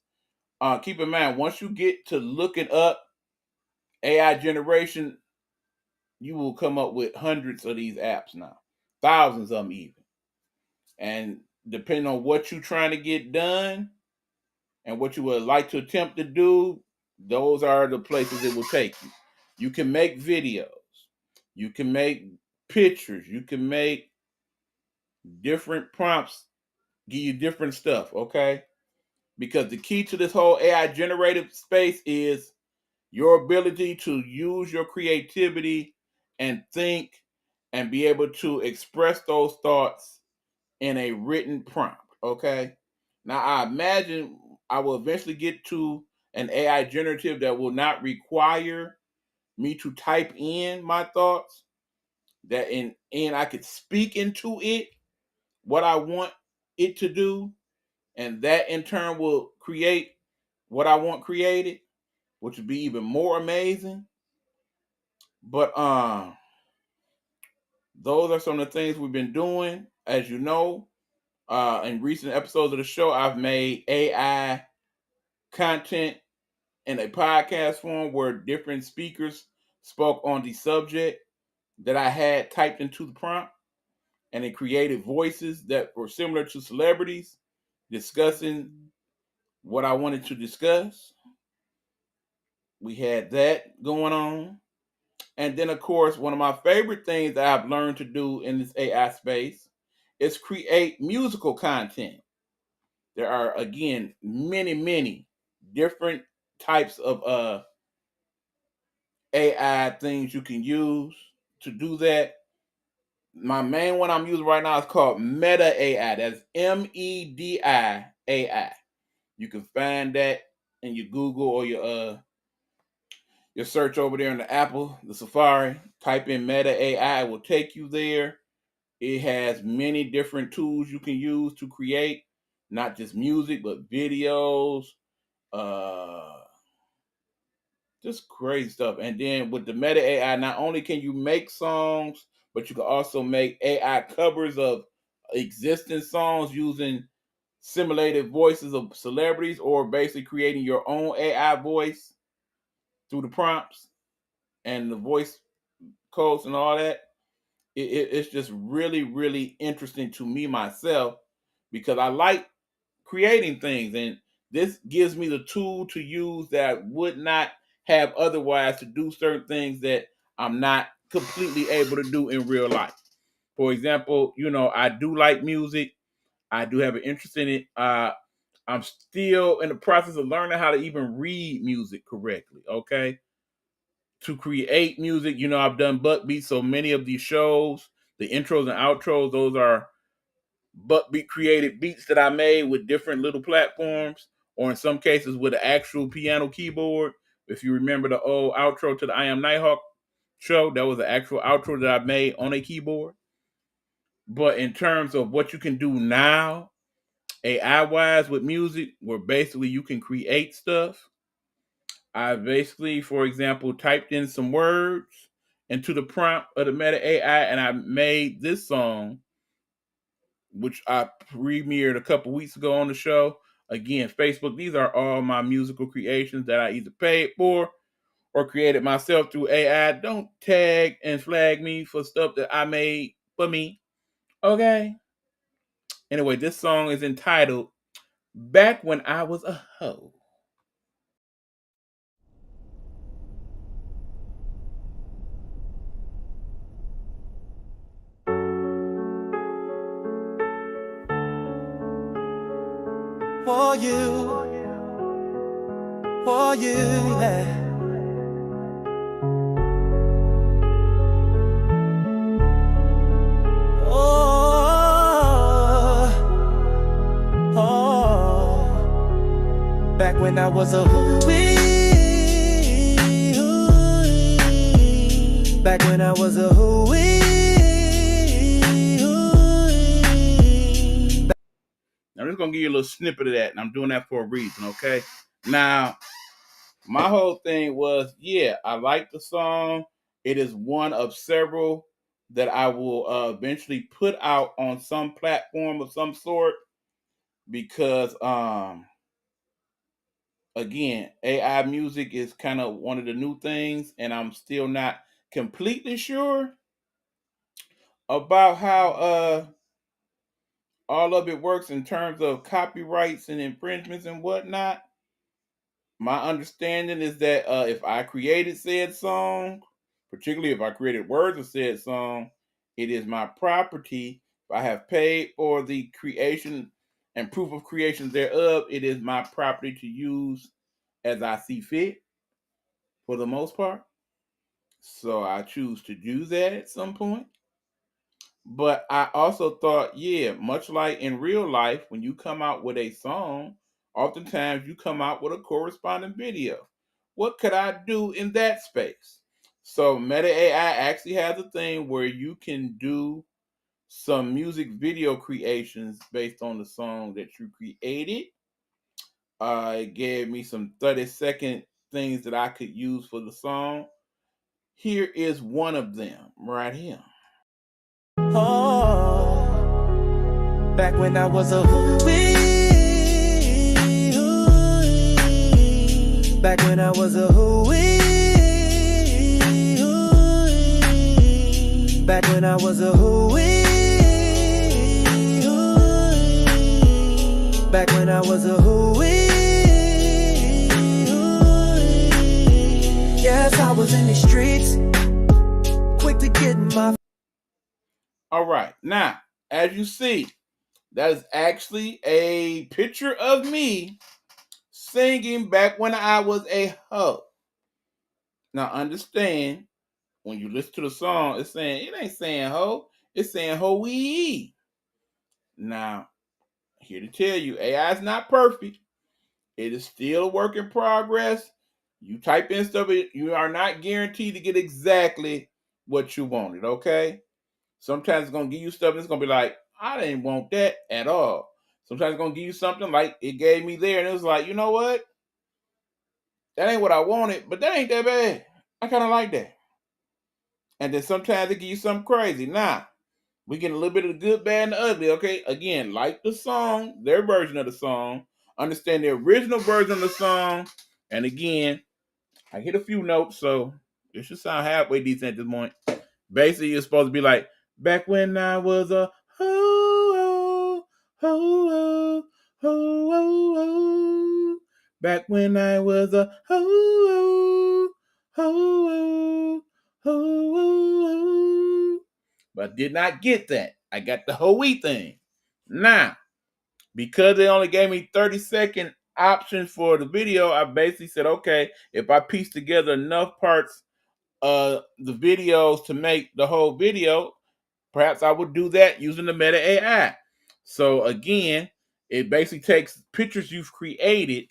Keep in mind, once you get to looking up AI generation, you will come up with hundreds of these apps now, thousands of them even. And depending on what you're trying to get done and what you would like to attempt to do, those are the places it will take you. You can make videos, you can make pictures, you can make different prompts, give you different stuff, okay? Because the key to this whole AI generative space is your ability to use your creativity and think and be able to express those thoughts in a written prompt, okay? Now, I imagine I will eventually get to an AI generative that will not require me to type in my thoughts, that and I could speak into it what I want it to do, and that in turn will create what I want created, which would be even more amazing. But those are some of the things we've been doing. As you know, in recent episodes of the show, I've made AI content in a podcast form where different speakers spoke on the subject that I had typed into the prompt, and it created voices that were similar to celebrities discussing what I wanted to discuss. We had that going on. And then, of course, one of my favorite things that I've learned to do in this AI space is create musical content. There are, again, many different types of AI things you can use to do that. My main one I'm using right now is called Meta AI. That's MEDI AI. You can find that in your Google or your search over there in the Apple, the Safari. Type in Meta AI, it will take you there. It has many different tools you can use to create not just music but videos, just crazy stuff. And then with the Meta AI, not only can you make songs, but you can also make AI covers of existing songs using simulated voices of celebrities, or basically creating your own AI voice through the prompts and the voice codes and all that. It's just really interesting to me myself, because I like creating things, and this gives me the tool to use that I would not have otherwise to do certain things that I'm not completely able to do in real life. For example, I do like music. I do have an interest in it. I'm still in the process of learning how to even read music correctly. Okay. To create music, I've done butt beats, so many of these shows, the intros and outros, those are butt beat created beats that I made with different little platforms, or in some cases with an actual piano keyboard. If you remember the old outro to the I Am Nighthawk show, that was an actual outro that I made on a keyboard. But in terms of what you can do now, AI wise with music, where basically you can create stuff, I basically, for example, typed in some words into the prompt of the Meta AI, and I made this song, which I premiered a couple weeks ago on the show. Again, Facebook, these are all my musical creations that I either paid for or created myself through AI. Don't tag and flag me for stuff that I made for me. Okay? Anyway, this song is entitled Back When I Was a Hoe. For you, yeah. Back when I was a hooey. Back when I was a hooey. I'm just going to give you a little snippet of that, and I'm doing that for a reason, okay? Now, my whole thing was, I like the song. It is one of several that I will eventually put out on some platform of some sort, because, again, AI music is kind of one of the new things, and I'm still not completely sure about how all of it works in terms of copyrights and infringements and whatnot. My understanding is that if I created said song, particularly if I created words of said song, it is my property. If I have paid for the creation and proof of creation thereof, it is my property to use as I see fit, for the most part. So I choose to do that at some point. But I also thought, much like in real life, when you come out with a song, oftentimes you come out with a corresponding video. What could I do in that space? So Meta AI actually has a thing where you can do some music video creations based on the song that you created. It gave me some 30-second things that I could use for the song. Here is one of them right here. Back when I was a hooey. Back when I was a hooey. Back when I was a hooey. Back when I was a hooey. Yes, I was in the streets, quick to get my. All right. Now, as you see, That is actually a picture of me singing back when I was a hoe. Now understand, when you listen to the song, it ain't saying hoe, it's saying hoe-wee. Now, here to tell you, AI is not perfect. It is still a work in progress. You type in stuff, you are not guaranteed to get exactly what you wanted, okay? Sometimes it's gonna give you stuff and it's gonna be like, I didn't want that at all. Sometimes it's gonna give you something like it gave me there, and it was like, you know what? That ain't what I wanted, but that ain't that bad. I kind of like that. And then sometimes it give you something crazy. Now, we get a little bit of the good, bad, and the ugly, okay? Again, like the song, their version of the song, understand the original version of the song, and again, I hit a few notes, so it should sound halfway decent at this point. Basically, it's supposed to be like, back when I was a ho, ho, ho, ho, ho, ho. Back when I was a ho, ho, ho, ho, ho. But I did not get that. I got the hoe thing. Now, because they only gave me 30-second options for the video, I basically said, okay, if I piece together enough parts of the videos to make the whole video, perhaps I would do that using the Meta AI. So again, it basically takes pictures you've created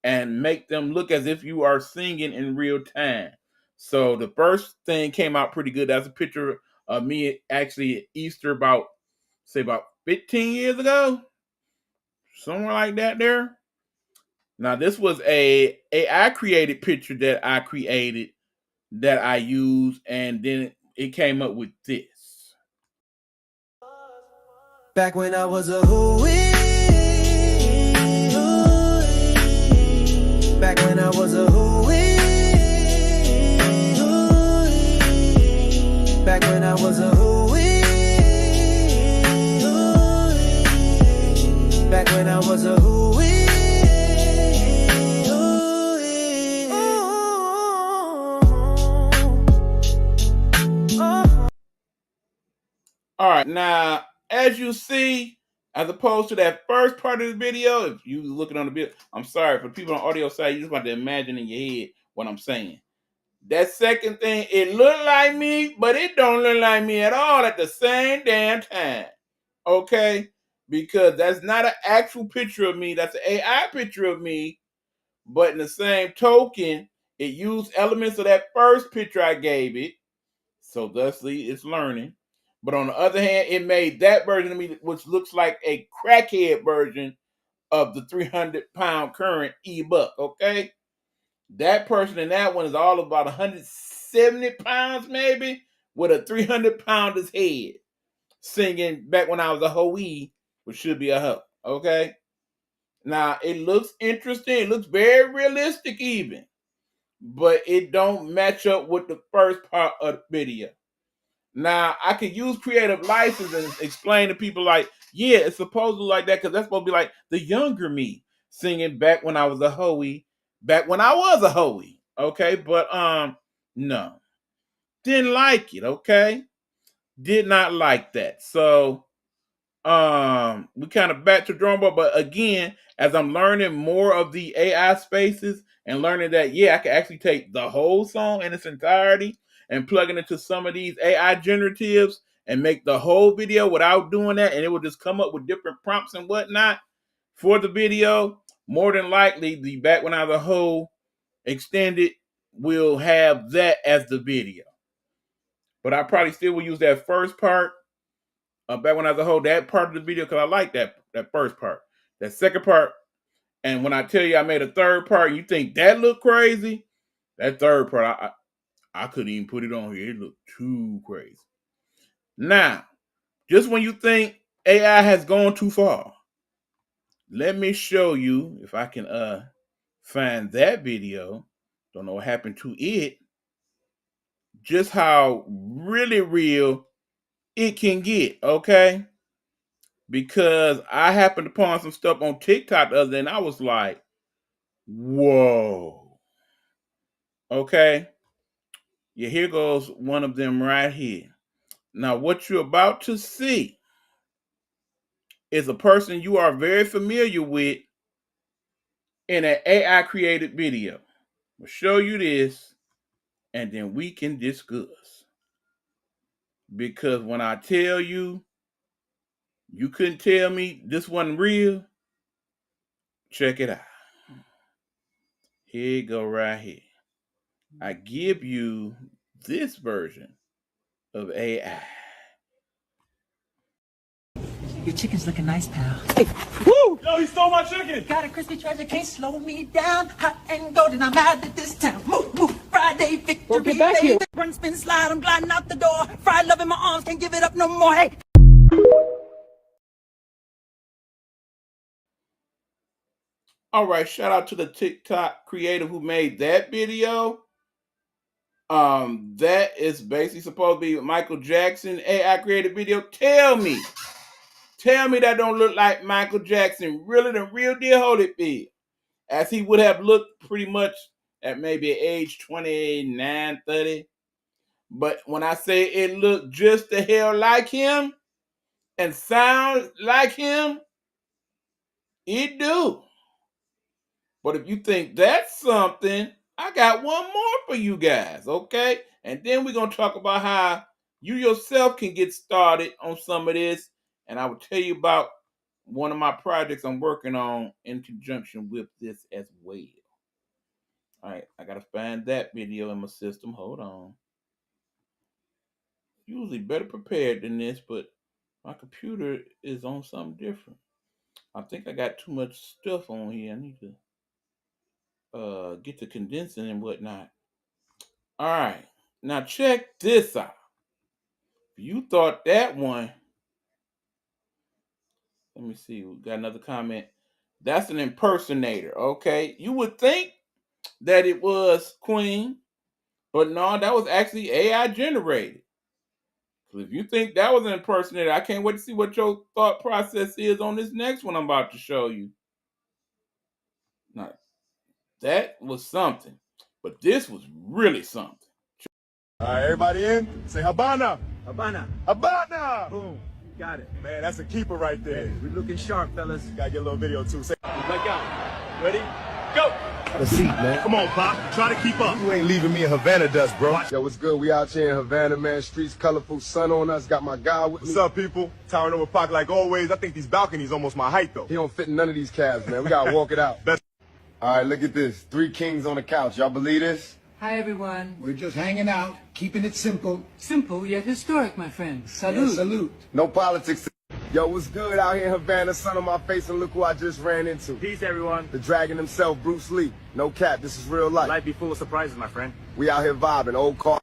and make them look as if you are singing in real time. So the first thing came out pretty good. That's a picture of me actually at Easter about 15 years ago, somewhere like that there. Now this was a AI created picture that I created that I used, and then it came up with this. Back when I was a hooey. Back when I was a hooey. Back when I was a hooey. Back when I was a hooey. All right, now as you see, as opposed to that first part of the video, if you looking on the video, I'm sorry for people on audio side, you just want to imagine in your head what I'm saying. That second thing, it looked like me, but it don't look like me at all at the same damn time. Okay? Because that's not an actual picture of me, that's an AI picture of me, but in the same token, it used elements of that first picture I gave it. So thusly, it's learning. But on the other hand, it made that version of me, which looks like a crackhead version of the 300-pound current E-Buck, okay? That person in that one is all about 170 pounds, maybe, with a 300-pounder's head, singing back when I was a hoe-e, which should be a hoe, okay? Now, it looks interesting. It looks very realistic even, but it don't match up with the first part of the video. Now, I could use creative license and explain to people like, yeah, it's supposed to look like that because that's supposed to be like the younger me singing back when I was a hoe-e, back when I was a hoe-e, okay? But no, didn't like it, okay? Did not like that. So we kind of back to drawing board, but again, as I'm learning more of the AI spaces and learning that, yeah, I can actually take the whole song in its entirety and plug it into some of these AI generatives and make the whole video without doing that, and it will just come up with different prompts and whatnot for the video. More than likely, the back when I was a whole extended will have that as the video. But I probably still will use that first part back when I was a whole, that part of the video, because I like that first part. That second part, and when I tell you I made a third part, you think that looked crazy? That third part, I couldn't even put it on here. It looked too crazy. Now, just when you think AI has gone too far, let me show you if I can find that video. Don't know what happened to it. Just how really real it can get, okay? Because I happened upon some stuff on TikTok the other day, and I was like, whoa. Okay. Yeah, here goes one of them right here. Now, what you're about to see is a person you are very familiar with in an AI created video. I'll show you this and then we can discuss. Because when I tell you, you couldn't tell me this wasn't real, check it out. Here you go right here. I give you this version of AI. Your chicken's looking nice, pal. Woo! Yo, he stole my chicken! Got a crispy treasure, can't slow me down. Hot and golden, I'm out of this town. Move, move, Friday victory. Well, get back here. Run, spin, slide, I'm gliding out the door. Fried love in my arms, can't give it up no more. Hey. All right, shout out to the TikTok creator who made that video. That is basically supposed to be Michael Jackson AI created video. Tell me that don't look like Michael Jackson. Really, the real deal Holyfield, as he would have looked pretty much at maybe age 29, 30. But when I say it looked just the hell like him and sound like him, it do. But if you think that's something, I got one more for you guys, okay? And then we're going to talk about how you yourself can get started on some of this. And I will tell you about one of my projects I'm working on in conjunction with this as well. All right, I got to find that video in my system. Hold on. Usually better prepared than this, but my computer is on something different. I think I got too much stuff on here. I need to get to condensing and whatnot. All right, now check this out. You thought that one, let me see, we got another comment. That's an impersonator, okay? You would think that it was Queen, but no, that was actually AI generated. So if you think that was an impersonator, I can't wait to see what your thought process is on this next one I'm about to show you. Now, that was something, but this was really something. All right, everybody in? Say Habana. Habana. Habana! Boom. Got it. Man, that's a keeper right there. We're looking sharp, fellas. Gotta get a little video too. Say, Back out. Ready? Go! the seat, man. Come on, Pop. Try to keep up. You ain't leaving me in Havana dust, bro. Yo, what's good? We out here in Havana, man. Streets colorful, sun on us. Got my guy with me. What's up, people? Towering over Pac like always. I think these balconies almost my height, though. He don't fit in none of these cabs, man. We gotta walk it out. Best. All right, look at this. 3 kings on the couch. Y'all believe this? Hi, everyone. We're just hanging out, keeping it simple. Simple yet historic, my friend. Salute. Yeah, salute. No politics. Yo, what's good out here in Havana? Sun on my face, and look who I just ran into. Peace, everyone. The dragon himself, Bruce Lee. No cap, this is real life. Life be full of surprises, my friend. We out here vibing, old car.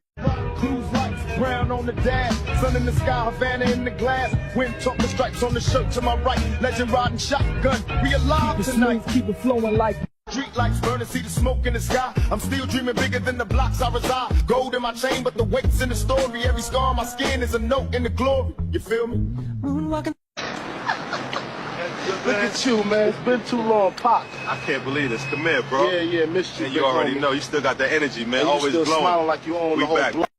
Cruise lights, brown on the dash. Sun in the sky, Havana in the glass. Wind talking stripes on the shirt to my right. Legend riding shotgun. We alive tonight. Keep it flowing like. Street lights burning, see the smoke in the sky. I'm still dreaming bigger than the blocks I reside. Gold in my chain, but the weight's in the story. Every scar on my skin is a note in the glory. You feel me? Moonwalking. Look at you, man. It's been too long, Pop. I can't believe this. Come here, bro. Yeah, missed you. And you already know. You still got the energy, man. And Always you still glowing. smiling like you own We the whole back. block.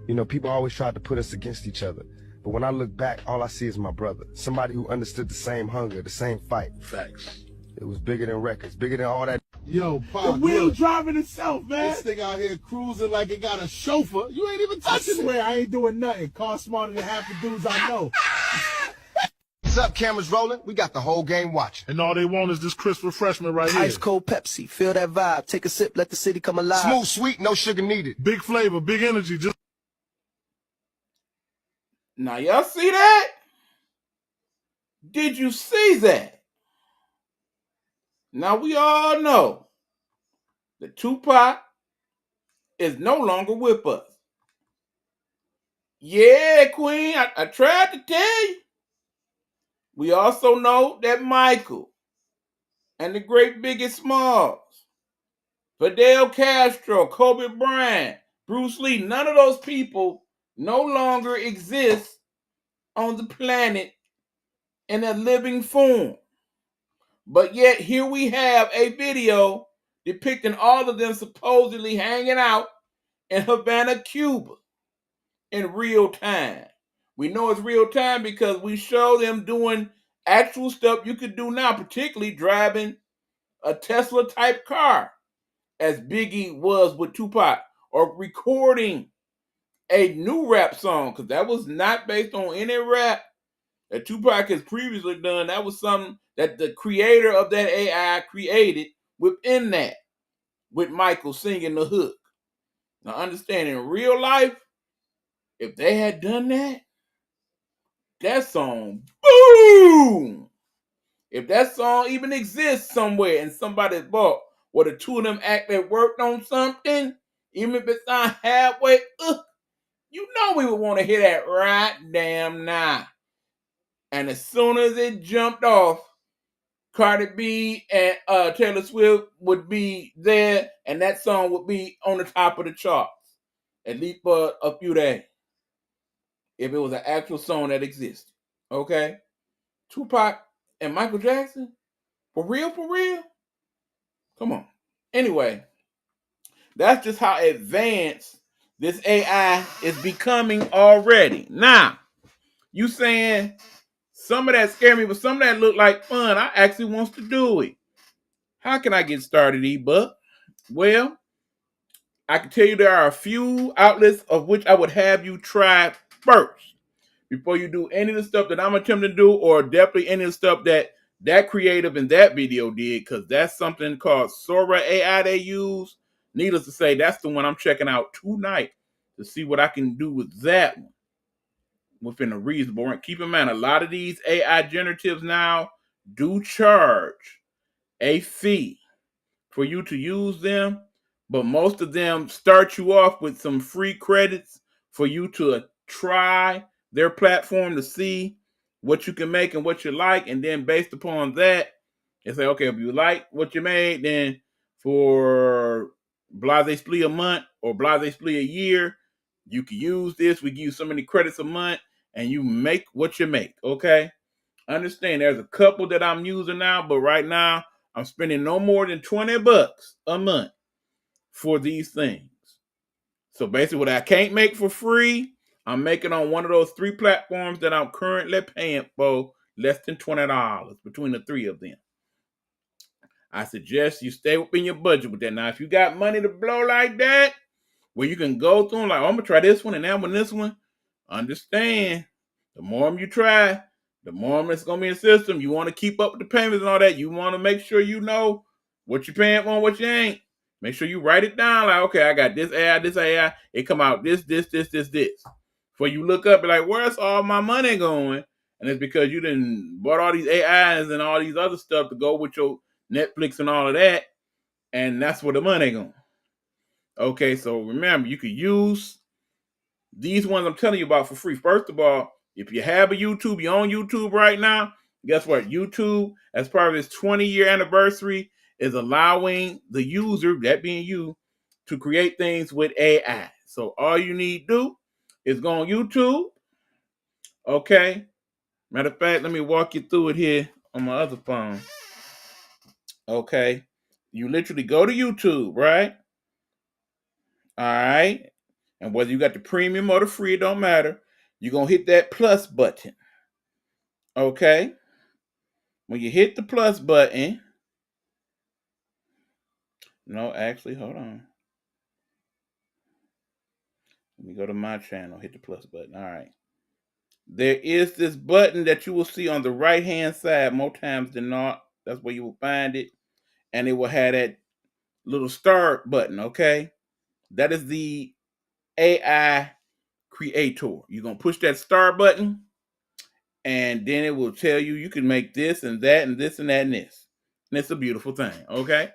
You know, people always tried to put us against each other. But when I look back, all I see is my brother. Somebody who understood the same hunger, the same fight. Facts. It was bigger than records, bigger than all that. Yo, Pop, The wheel look, driving itself, man. this thing out here cruising like it got a chauffeur. You ain't even I touching it. swear I ain't doing nothing. Car smarter than half the dudes I know. What's up, cameras rolling? We got the whole game watching. And all they want is this crisp refreshment right here. Ice cold Pepsi, feel that vibe. Take a sip, let the city come alive. Smooth, sweet, no sugar needed. Big flavor, big energy. Just Now, y'all see that? Did you see that? Now, we all know that Tupac is no longer with us. Yeah, Queen, I tried to tell you. We also know that Michael and the great Biggie Smalls, Fidel Castro, Kobe Bryant, Bruce Lee, none of those people no longer exist on the planet in a living form. But yet here we have a video depicting all of them supposedly hanging out in Havana, Cuba in real time. We know it's real time because we show them doing actual stuff you could do now, particularly driving a Tesla type car, as Biggie was with Tupac, or recording a new rap song, because that was not based on any rap that Tupac has previously done. That was something that the creator of that AI created within that, with Michael singing the hook. Now, understand, in real life, if they had done that, that song, boom! If that song even exists somewhere and somebody's bought, or the two of them actually worked on something, even if it sounds halfway, you know we would want to hear that right damn now. And as soon as it jumped off, Cardi B and Taylor Swift would be there, and that song would be on the top of the charts, at least for a few days, if it was an actual song that existed. Okay? Tupac and Michael Jackson? For real, for real? Come on. Anyway, that's just how advanced this AI is becoming already. Now, you saying some of that scared me, but some of that looked like fun. I actually wants to do it. How can I get started, eBuck? Well, I can tell you there are a few outlets of which I would have you try first before you do any of the stuff that I'm attempting to do, or definitely any of the stuff that creative in that video did, because that's something called Sora AI they use. Needless to say, that's the one I'm checking out tonight to see what I can do with that one within a reasonable range. Keep in mind, a lot of these AI generatives now do charge a fee for you to use them, but most of them start you off with some free credits for you to try their platform to see what you can make and what you like, and then based upon that, they say, okay, if you like what you made, then for Blase Splee a month or Blase Splee a year, you can use this. We give you so many credits a month, and you make what you make, okay? Understand there's a couple that I'm using now, but right now I'm spending no more than $20 a month for these things. So basically what I can't make for free, I'm making on one of those 3 platforms that I'm currently paying for less than $20 between the 3 of them. I suggest you stay within your budget with that. Now, if you got money to blow like that, where you can go through them like, oh, I'm going to try this one and that one, this one, understand, the more you try, the more it's going to be in the system. You want to keep up with the payments and all that. You want to make sure you know what you're paying for and what you ain't. Make sure you write it down like, okay, I got this AI. It come out this. Before you look up and like, where's all my money going? And it's because you done bought all these AIs and all these other stuff to go with your Netflix and all of that. And that's where the money going. Okay, so remember, you can use these ones I'm telling you about for free. First of all, if you have a YouTube, you're on YouTube right now, guess what? YouTube, as part of its 20-year anniversary, is allowing the user, that being you, to create things with AI. So all you need to do is go on YouTube. Okay. Matter of fact, let me walk you through it here on my other phone. Okay. You literally go to YouTube, right? All right. And whether you got the premium or the free, it don't matter. You're going to hit that plus button. Okay. When you hit the plus button, no, actually, hold on. Let me go to my channel, hit the plus button. All right. There is this button that you will see on the right-hand side more times than not. That's where you will find it. And it will have that little start button, okay? That is the AI creator. You're going to push that start button, and then it will tell you you can make this and that and this and that and this. And it's a beautiful thing, okay?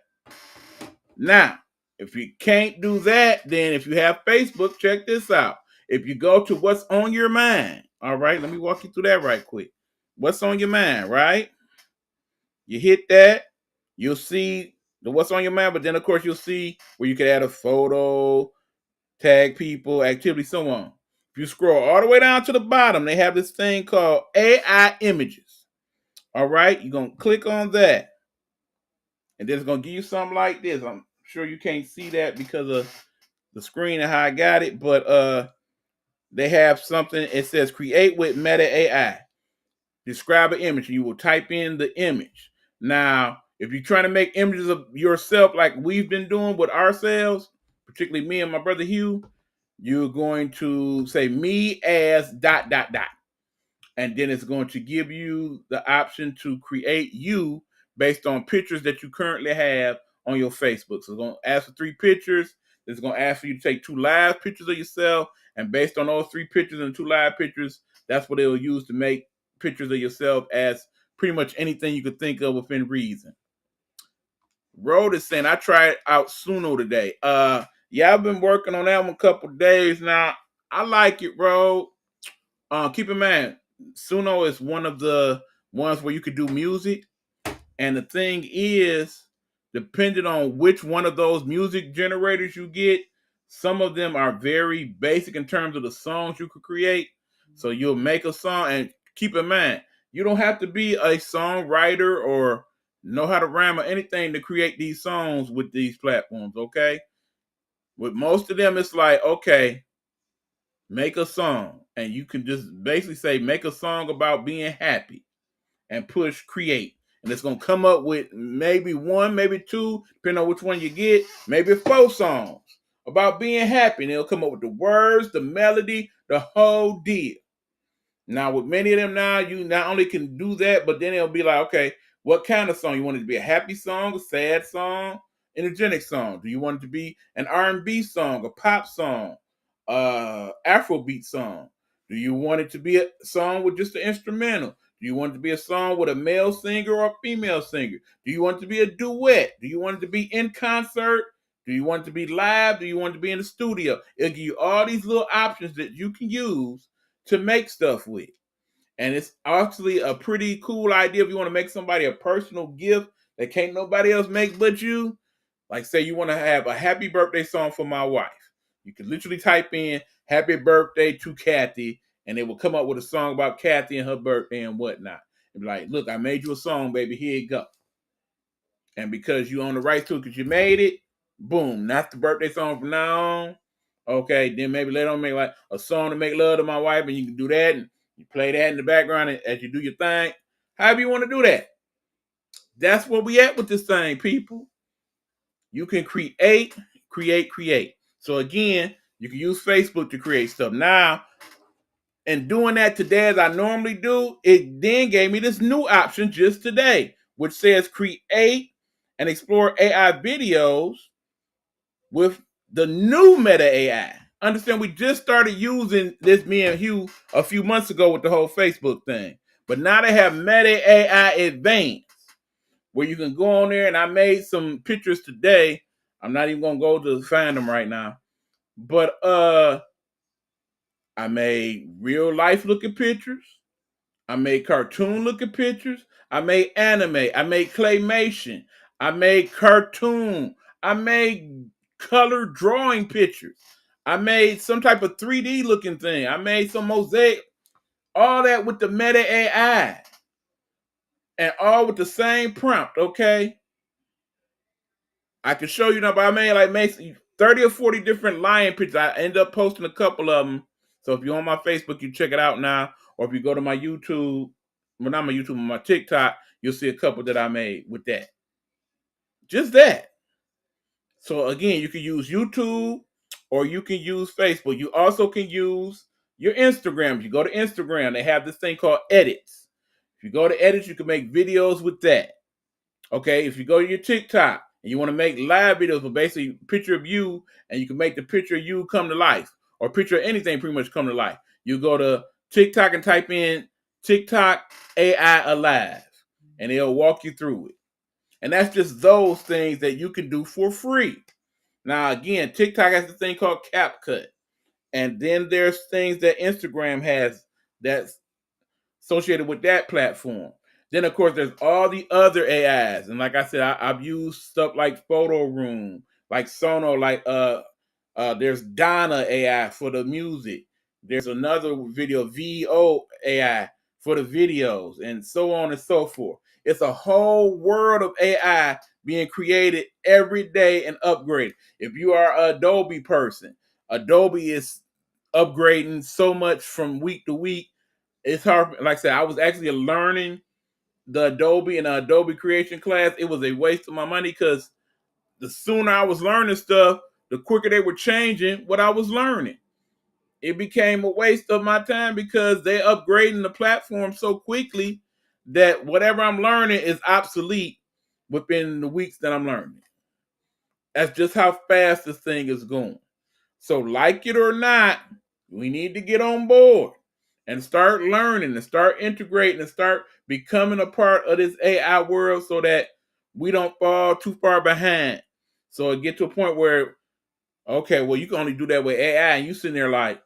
Now, if you can't do that, then if you have Facebook, check this out. If you go to what's on your mind, all right, let me walk you through that right quick. What's on your mind, right? You hit that, you'll see the what's on your mind, but then of course you'll see where you can add a photo, tag people, activity, so on. If you scroll all the way down to the bottom, they have this thing called AI images. All right, you're going to click on that. And then it's going to give you something like this. I'm sure you can't see that because of the screen and how I got it, but they have something. It says create with Meta AI. describe an image. You will type in the image. Now, if you're trying to make images of yourself like we've been doing with ourselves, particularly me and my brother Hugh, you're going to say me as ... And then it's going to give you the option to create you based on pictures that you currently have on your Facebook. So it's going to ask for 3 pictures. It's going to ask for you to take 2 live pictures of yourself. And based on those 3 pictures and 2 live pictures, that's what it'll use to make pictures of yourself as pretty much anything you could think of within reason. Road is saying, I tried out Suno today. Yeah, I've been working on that one a couple days now. I like it, Road. Keep in mind, Suno is one of the ones where you could do music. And the thing is, depending on which one of those music generators you get, some of them are very basic in terms of the songs you could create. So you'll make a song, and keep in mind, you don't have to be a songwriter or know how to rhyme or anything to create these songs with these platforms, okay? With most of them, it's like, okay, make a song. And you can just basically say, make a song about being happy and push create. And it's going to come up with maybe 1, maybe 2, depending on which one you get, maybe 4 songs about being happy. And it'll come up with the words, the melody, the whole deal. Now, with many of them now, you not only can do that, but then it'll be like, okay, what kind of song? You want it to be a happy song, a sad song, energetic song? Do you want it to be an R&B song, a pop song, Afrobeat song? Do you want it to be a song with just an instrumental? Do you want it to be a song with a male singer or a female singer? Do you want it to be a duet? Do you want it to be in concert? Do you want it to be live? Do you want it to be in the studio? It'll give you all these little options that you can use to make stuff with. And it's actually a pretty cool idea if you want to make somebody a personal gift that can't nobody else make but you. Like, say you want to have a happy birthday song for my wife. You can literally type in happy birthday to Kathy, and it will come up with a song about Kathy and her birthday and whatnot. And be like, look, I made you a song, baby. Here you go. And because you own the rights to it because you made it, boom, that's the birthday song from now on. Okay, then maybe later on make like a song to make love to my wife, and you can do that, and you play that in the background as you do your thing. However you want to do that. That's where we at with this thing, people. You can create. So again, you can use Facebook to create stuff. Now, and doing that today as I normally do, it then gave me this new option just today, which says create and explore AI videos with the new Meta AI. Understand, we just started using this, me and Hugh, a few months ago with the whole Facebook thing. But now they have Meta AI Advanced, where you can go on there, and I made some pictures today. I'm not even going to go to find them right now. But I made real life looking pictures. I made cartoon looking pictures. I made anime. I made claymation. I made cartoon. I made color drawing pictures. I made some type of 3D looking thing. I made some mosaic. All that with the Meta AI. And all with the same prompt, okay? I can show you now, but I made 30 or 40 different lion pictures. I end up posting a couple of them. So if you're on my Facebook, you check it out now. Or if you go to my YouTube, well, not my YouTube, my TikTok, you'll see a couple that I made with that. Just that. So again, you can use YouTube or you can use Facebook. You also can use your Instagram. If you go to Instagram, they have this thing called edits. If you go to edits, you can make videos with that. Okay, if you go to your TikTok and you want to make live videos with basically a picture of you, and you can make the picture of you come to life, or picture of anything pretty much come to life. You go to TikTok and type in TikTok AI Alive, and it'll walk you through it. And that's just those things that you can do for free. Now, again, TikTok has a thing called CapCut. And then there's things that Instagram has that's associated with that platform. Then, of course, there's all the other AIs. And like I said, I've used stuff like Photo Room, like Sono, like there's Donna AI for the music. There's another video, VO AI for the videos, and so on and so forth. It's a whole world of AI being created every day and upgraded. If you are an Adobe person, Adobe is upgrading so much from week to week. it's hard. Like I said, I was actually learning the Adobe and Adobe creation class. It was a waste of my money because the sooner I was learning stuff, the quicker they were changing what I was learning. It became a waste of my time because they're upgrading the platform so quickly that whatever I'm learning is obsolete within the weeks that I'm learning. That's just how fast this thing is going. So, like it or not, we need to get on board and start learning and start integrating and start becoming a part of this AI world so that we don't fall too far behind. So it get to a point where, okay, well, you can only do that with AI, and you sitting there like,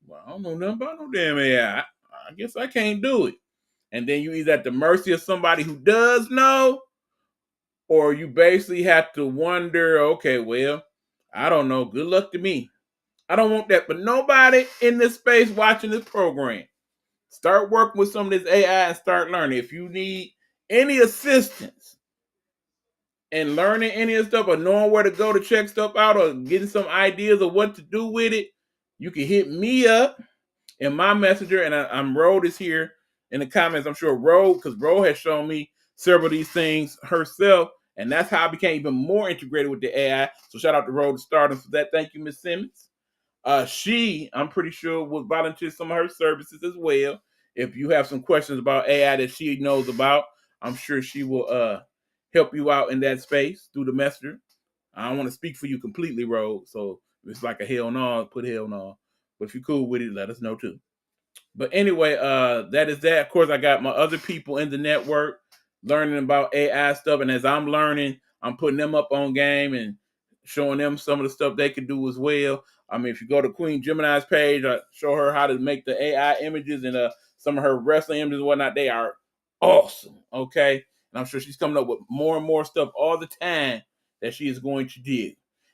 well, I don't know nothing about no damn AI. I guess I can't do it. And then you either at the mercy of somebody who does know, or you basically have to wonder, okay, well, I don't know. Good luck to me. I don't want that. But nobody in this space watching this program, start working with some of this AI and start learning. If you need any assistance in learning any of the stuff or knowing where to go to check stuff out or getting some ideas of what to do with it, you can hit me up in my messenger. And I'm Road is here in the comments. I'm sure Road, because Road has shown me several of these things herself. And that's how I became even more integrated with the AI. So shout out to Road to Stardom for that. Thank you, Miss Simmons. She, I'm pretty sure, will volunteer some of her services as well. If you have some questions about AI that she knows about, I'm sure she will help you out in that space through the messenger. I don't want to speak for you completely, Road. So if it's like a hell no, put hell no. But if you're cool with it, let us know too. But anyway, that is that. Of course, I got my other people in the network learning about AI stuff. And as I'm learning, I'm putting them up on game and showing them some of the stuff they can do as well. I mean, if you go to Queen Gemini's page, I show her how to make the AI images and some of her wrestling images and whatnot. They are awesome. Okay. And I'm sure she's coming up with more and more stuff all the time that she is going to do.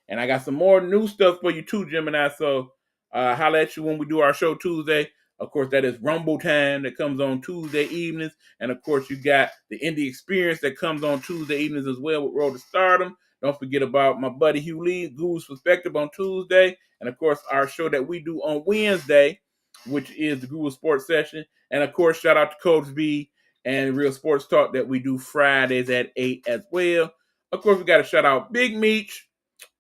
And I got some more new stuff for you too, Gemini. So holla at you when we do our show Tuesday. Of course, that is Rumble Time that comes on Tuesday evenings. And of course, you got the Indie Experience that comes on Tuesday evenings as well with Road to Stardom. Don't forget about my buddy Hugh Lee, Guru's Perspective on Tuesday. And of course, our show that we do on Wednesday, which is the Guru Sports Session. And of course, shout out to Coach B and Real Sports Talk that we do Fridays at 8 as well. Of course, we got to shout out Big Meech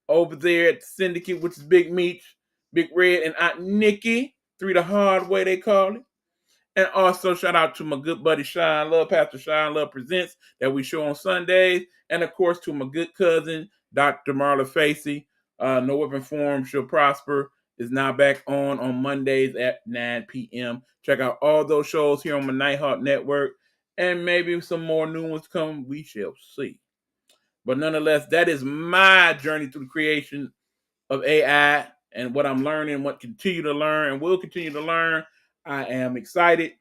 over there at the Syndicate, which is Big Meech, Big Red, and Aunt Nikki. 3 the hard way they call it. And also shout out to my good buddy Shine Love, Pastor Shine Love Presents that we show on Sundays. And of course to my good cousin, Dr. Marla Facey. No Weapon Form Shall Prosper is now back on Mondays at 9 p.m. Check out all those shows here on my Nighthawk Network. And maybe some more new ones come. We shall see. But nonetheless, that is my journey through the creation of AI and what I'm learning, what continue to learn and will continue to learn. I am excited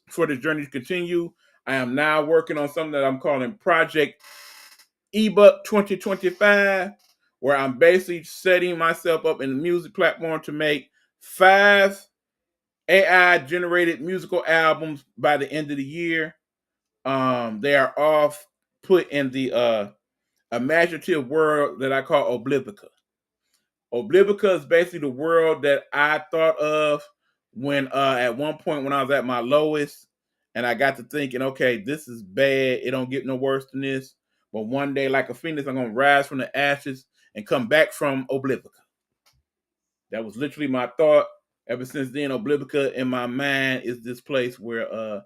for this journey to continue. I am now working on something that I'm calling Project ebook 2025, where I'm basically setting myself up in the music platform to make 5 AI generated musical albums by the end of the year. They are all put in the imaginative world that I call Oblivica. Oblivica is basically the world that I thought of when at one point when I was at my lowest and I got to thinking, okay, this is bad. It don't get no worse than this. But one day, like a phoenix, I'm going to rise from the ashes and come back from Oblivica. That was literally my thought. Ever since then, Oblivica in my mind is this place where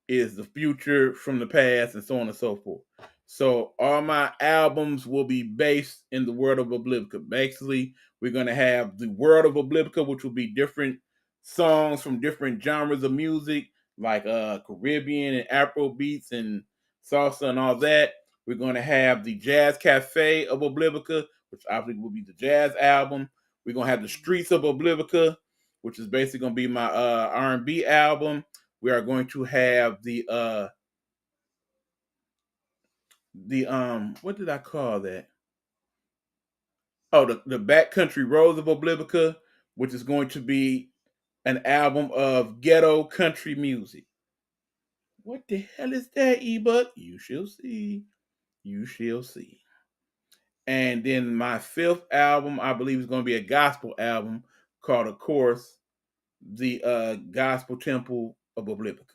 is the future from the past and so on and so forth. So all my albums will be based in the world of Oblivica. Basically, we're going to have the world of Oblivica, which will be different songs from different genres of music, like Caribbean and Afro beats and salsa and all that. We're going to have the Jazz Cafe of Oblivica, which obviously will be the jazz album. We're going to have the Streets of Oblivica, which is basically going to be my R&B album. We are going to have the what did I call that? Oh, the Backcountry Roads of Oblivica, which is going to be an album of ghetto country music. What the hell is that, ebook? You shall see. You shall see. And then my 5th album, I believe, is going to be a gospel album called, of course, the Gospel Temple of Oblivion.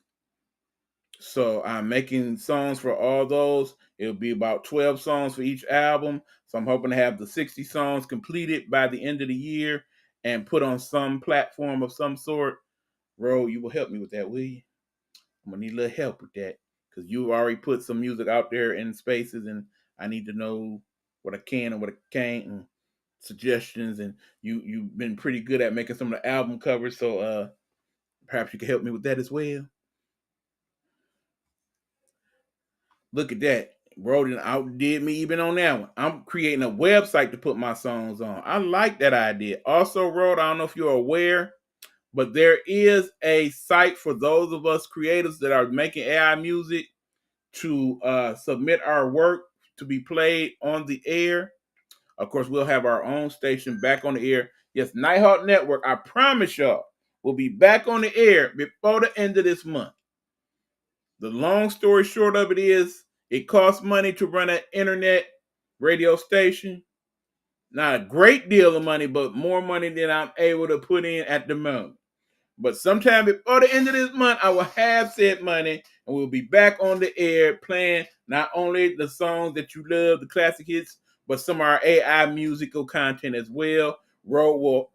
So I'm making songs for all those. It'll be about 12 songs for each album. So I'm hoping to have the 60 songs completed by the end of the year and put on some platform of some sort. Ro, you will help me with that, will you? I'm gonna need a little help with that because you already put some music out there in spaces, and I need to know what I can and what I can't, and suggestions. And you've been pretty good at making some of the album covers, so perhaps you can help me with that as well. Look at that. Roden outdid me even on that one. I'm creating a website to put my songs on. I like that idea. Also, Rod, I don't know if you're aware, but there is a site for those of us creators that are making AI music to submit our work to be played on the air. Of course, we'll have our own station back on the air. Yes, Nighthawk Network, I promise y'all, will be back on the air before the end of this month. The long story short of it is, it costs money to run an internet radio station. Not a great deal of money, but more money than I'm able to put in at the moment. But sometime before the end of this month, I will have said money, and we'll be back on the air playing not only the songs that you love, the classic hits, but some of our AI musical content as well. Ro will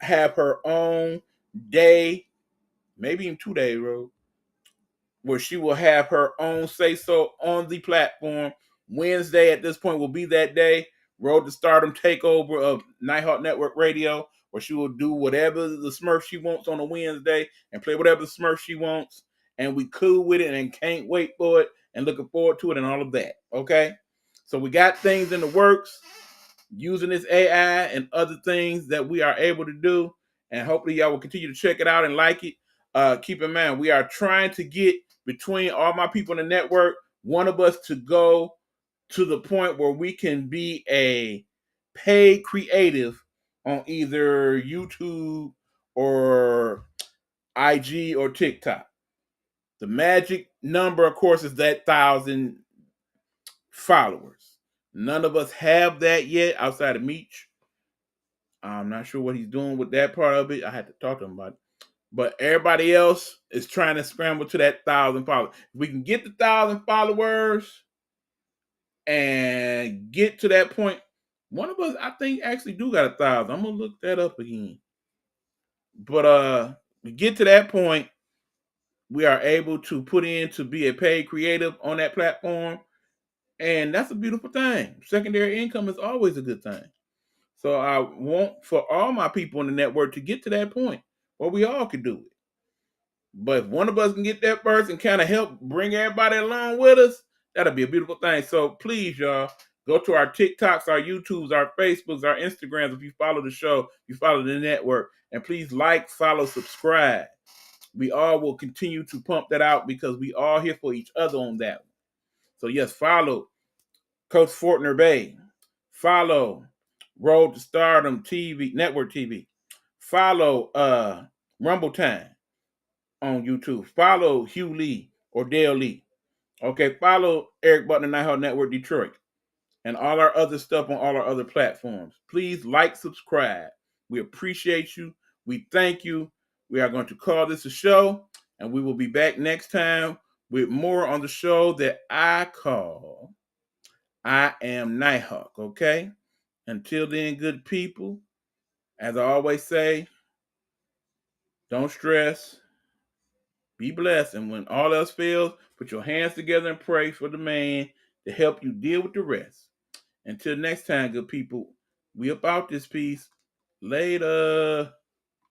have her own day, maybe even 2 days, Ro, where she will have her own say-so on the platform. Wednesday at this point will be that day. Road to Stardom takeover of Nighthawk Network Radio, where she will do whatever the Smurf she wants on a Wednesday and play whatever the Smurf she wants. And we cool with it and can't wait for it and looking forward to it and all of that. Okay? So we got things in the works using this AI and other things that we are able to do. And hopefully y'all will continue to check it out and like it. Keep in mind, we are trying to get between all my people in the network, one of us to go to the point where we can be a paid creative on either YouTube or IG or TikTok. The magic number, of course, is that 1,000 followers. None of us have that yet outside of Meech. I'm not sure what he's doing with that part of it. I had to talk to him about it. But everybody else is trying to scramble to that 1,000 followers. If we can get the 1,000 followers and get to that point, one of us, I think, actually do got 1,000. I'm gonna look that up again. But we get to that point, we are able to put in to be a paid creative on that platform, and that's a beautiful thing. Secondary income is always a good thing. So I want for all my people in the network to get to that point where we all can do it. But if one of us can get that first and kind of help bring everybody along with us, that'll be a beautiful thing. So please, y'all, go to our TikToks, our YouTubes, our Facebooks, our Instagrams. If you follow the show, you follow the network. And please like, follow, subscribe. We all will continue to pump that out because we all here for each other on that one. So yes, follow Coach Fortner Bay. Follow Road to Stardom TV, Network TV. Follow Rumble Time on YouTube. Follow Hugh Lee or Dale Lee. Okay, follow Eric Butler Nighthawk Network Detroit and all our other stuff on all our other platforms. Please like, subscribe. We appreciate you. We thank you. We are going to call this a show, and we will be back next time with more on the show that I call I Am Nighthawk, okay? Until then, good people, as I always say, don't stress. Be blessed. And when all else fails, put your hands together and pray for the man to help you deal with the rest. Until next time, good people, we about this piece. Later.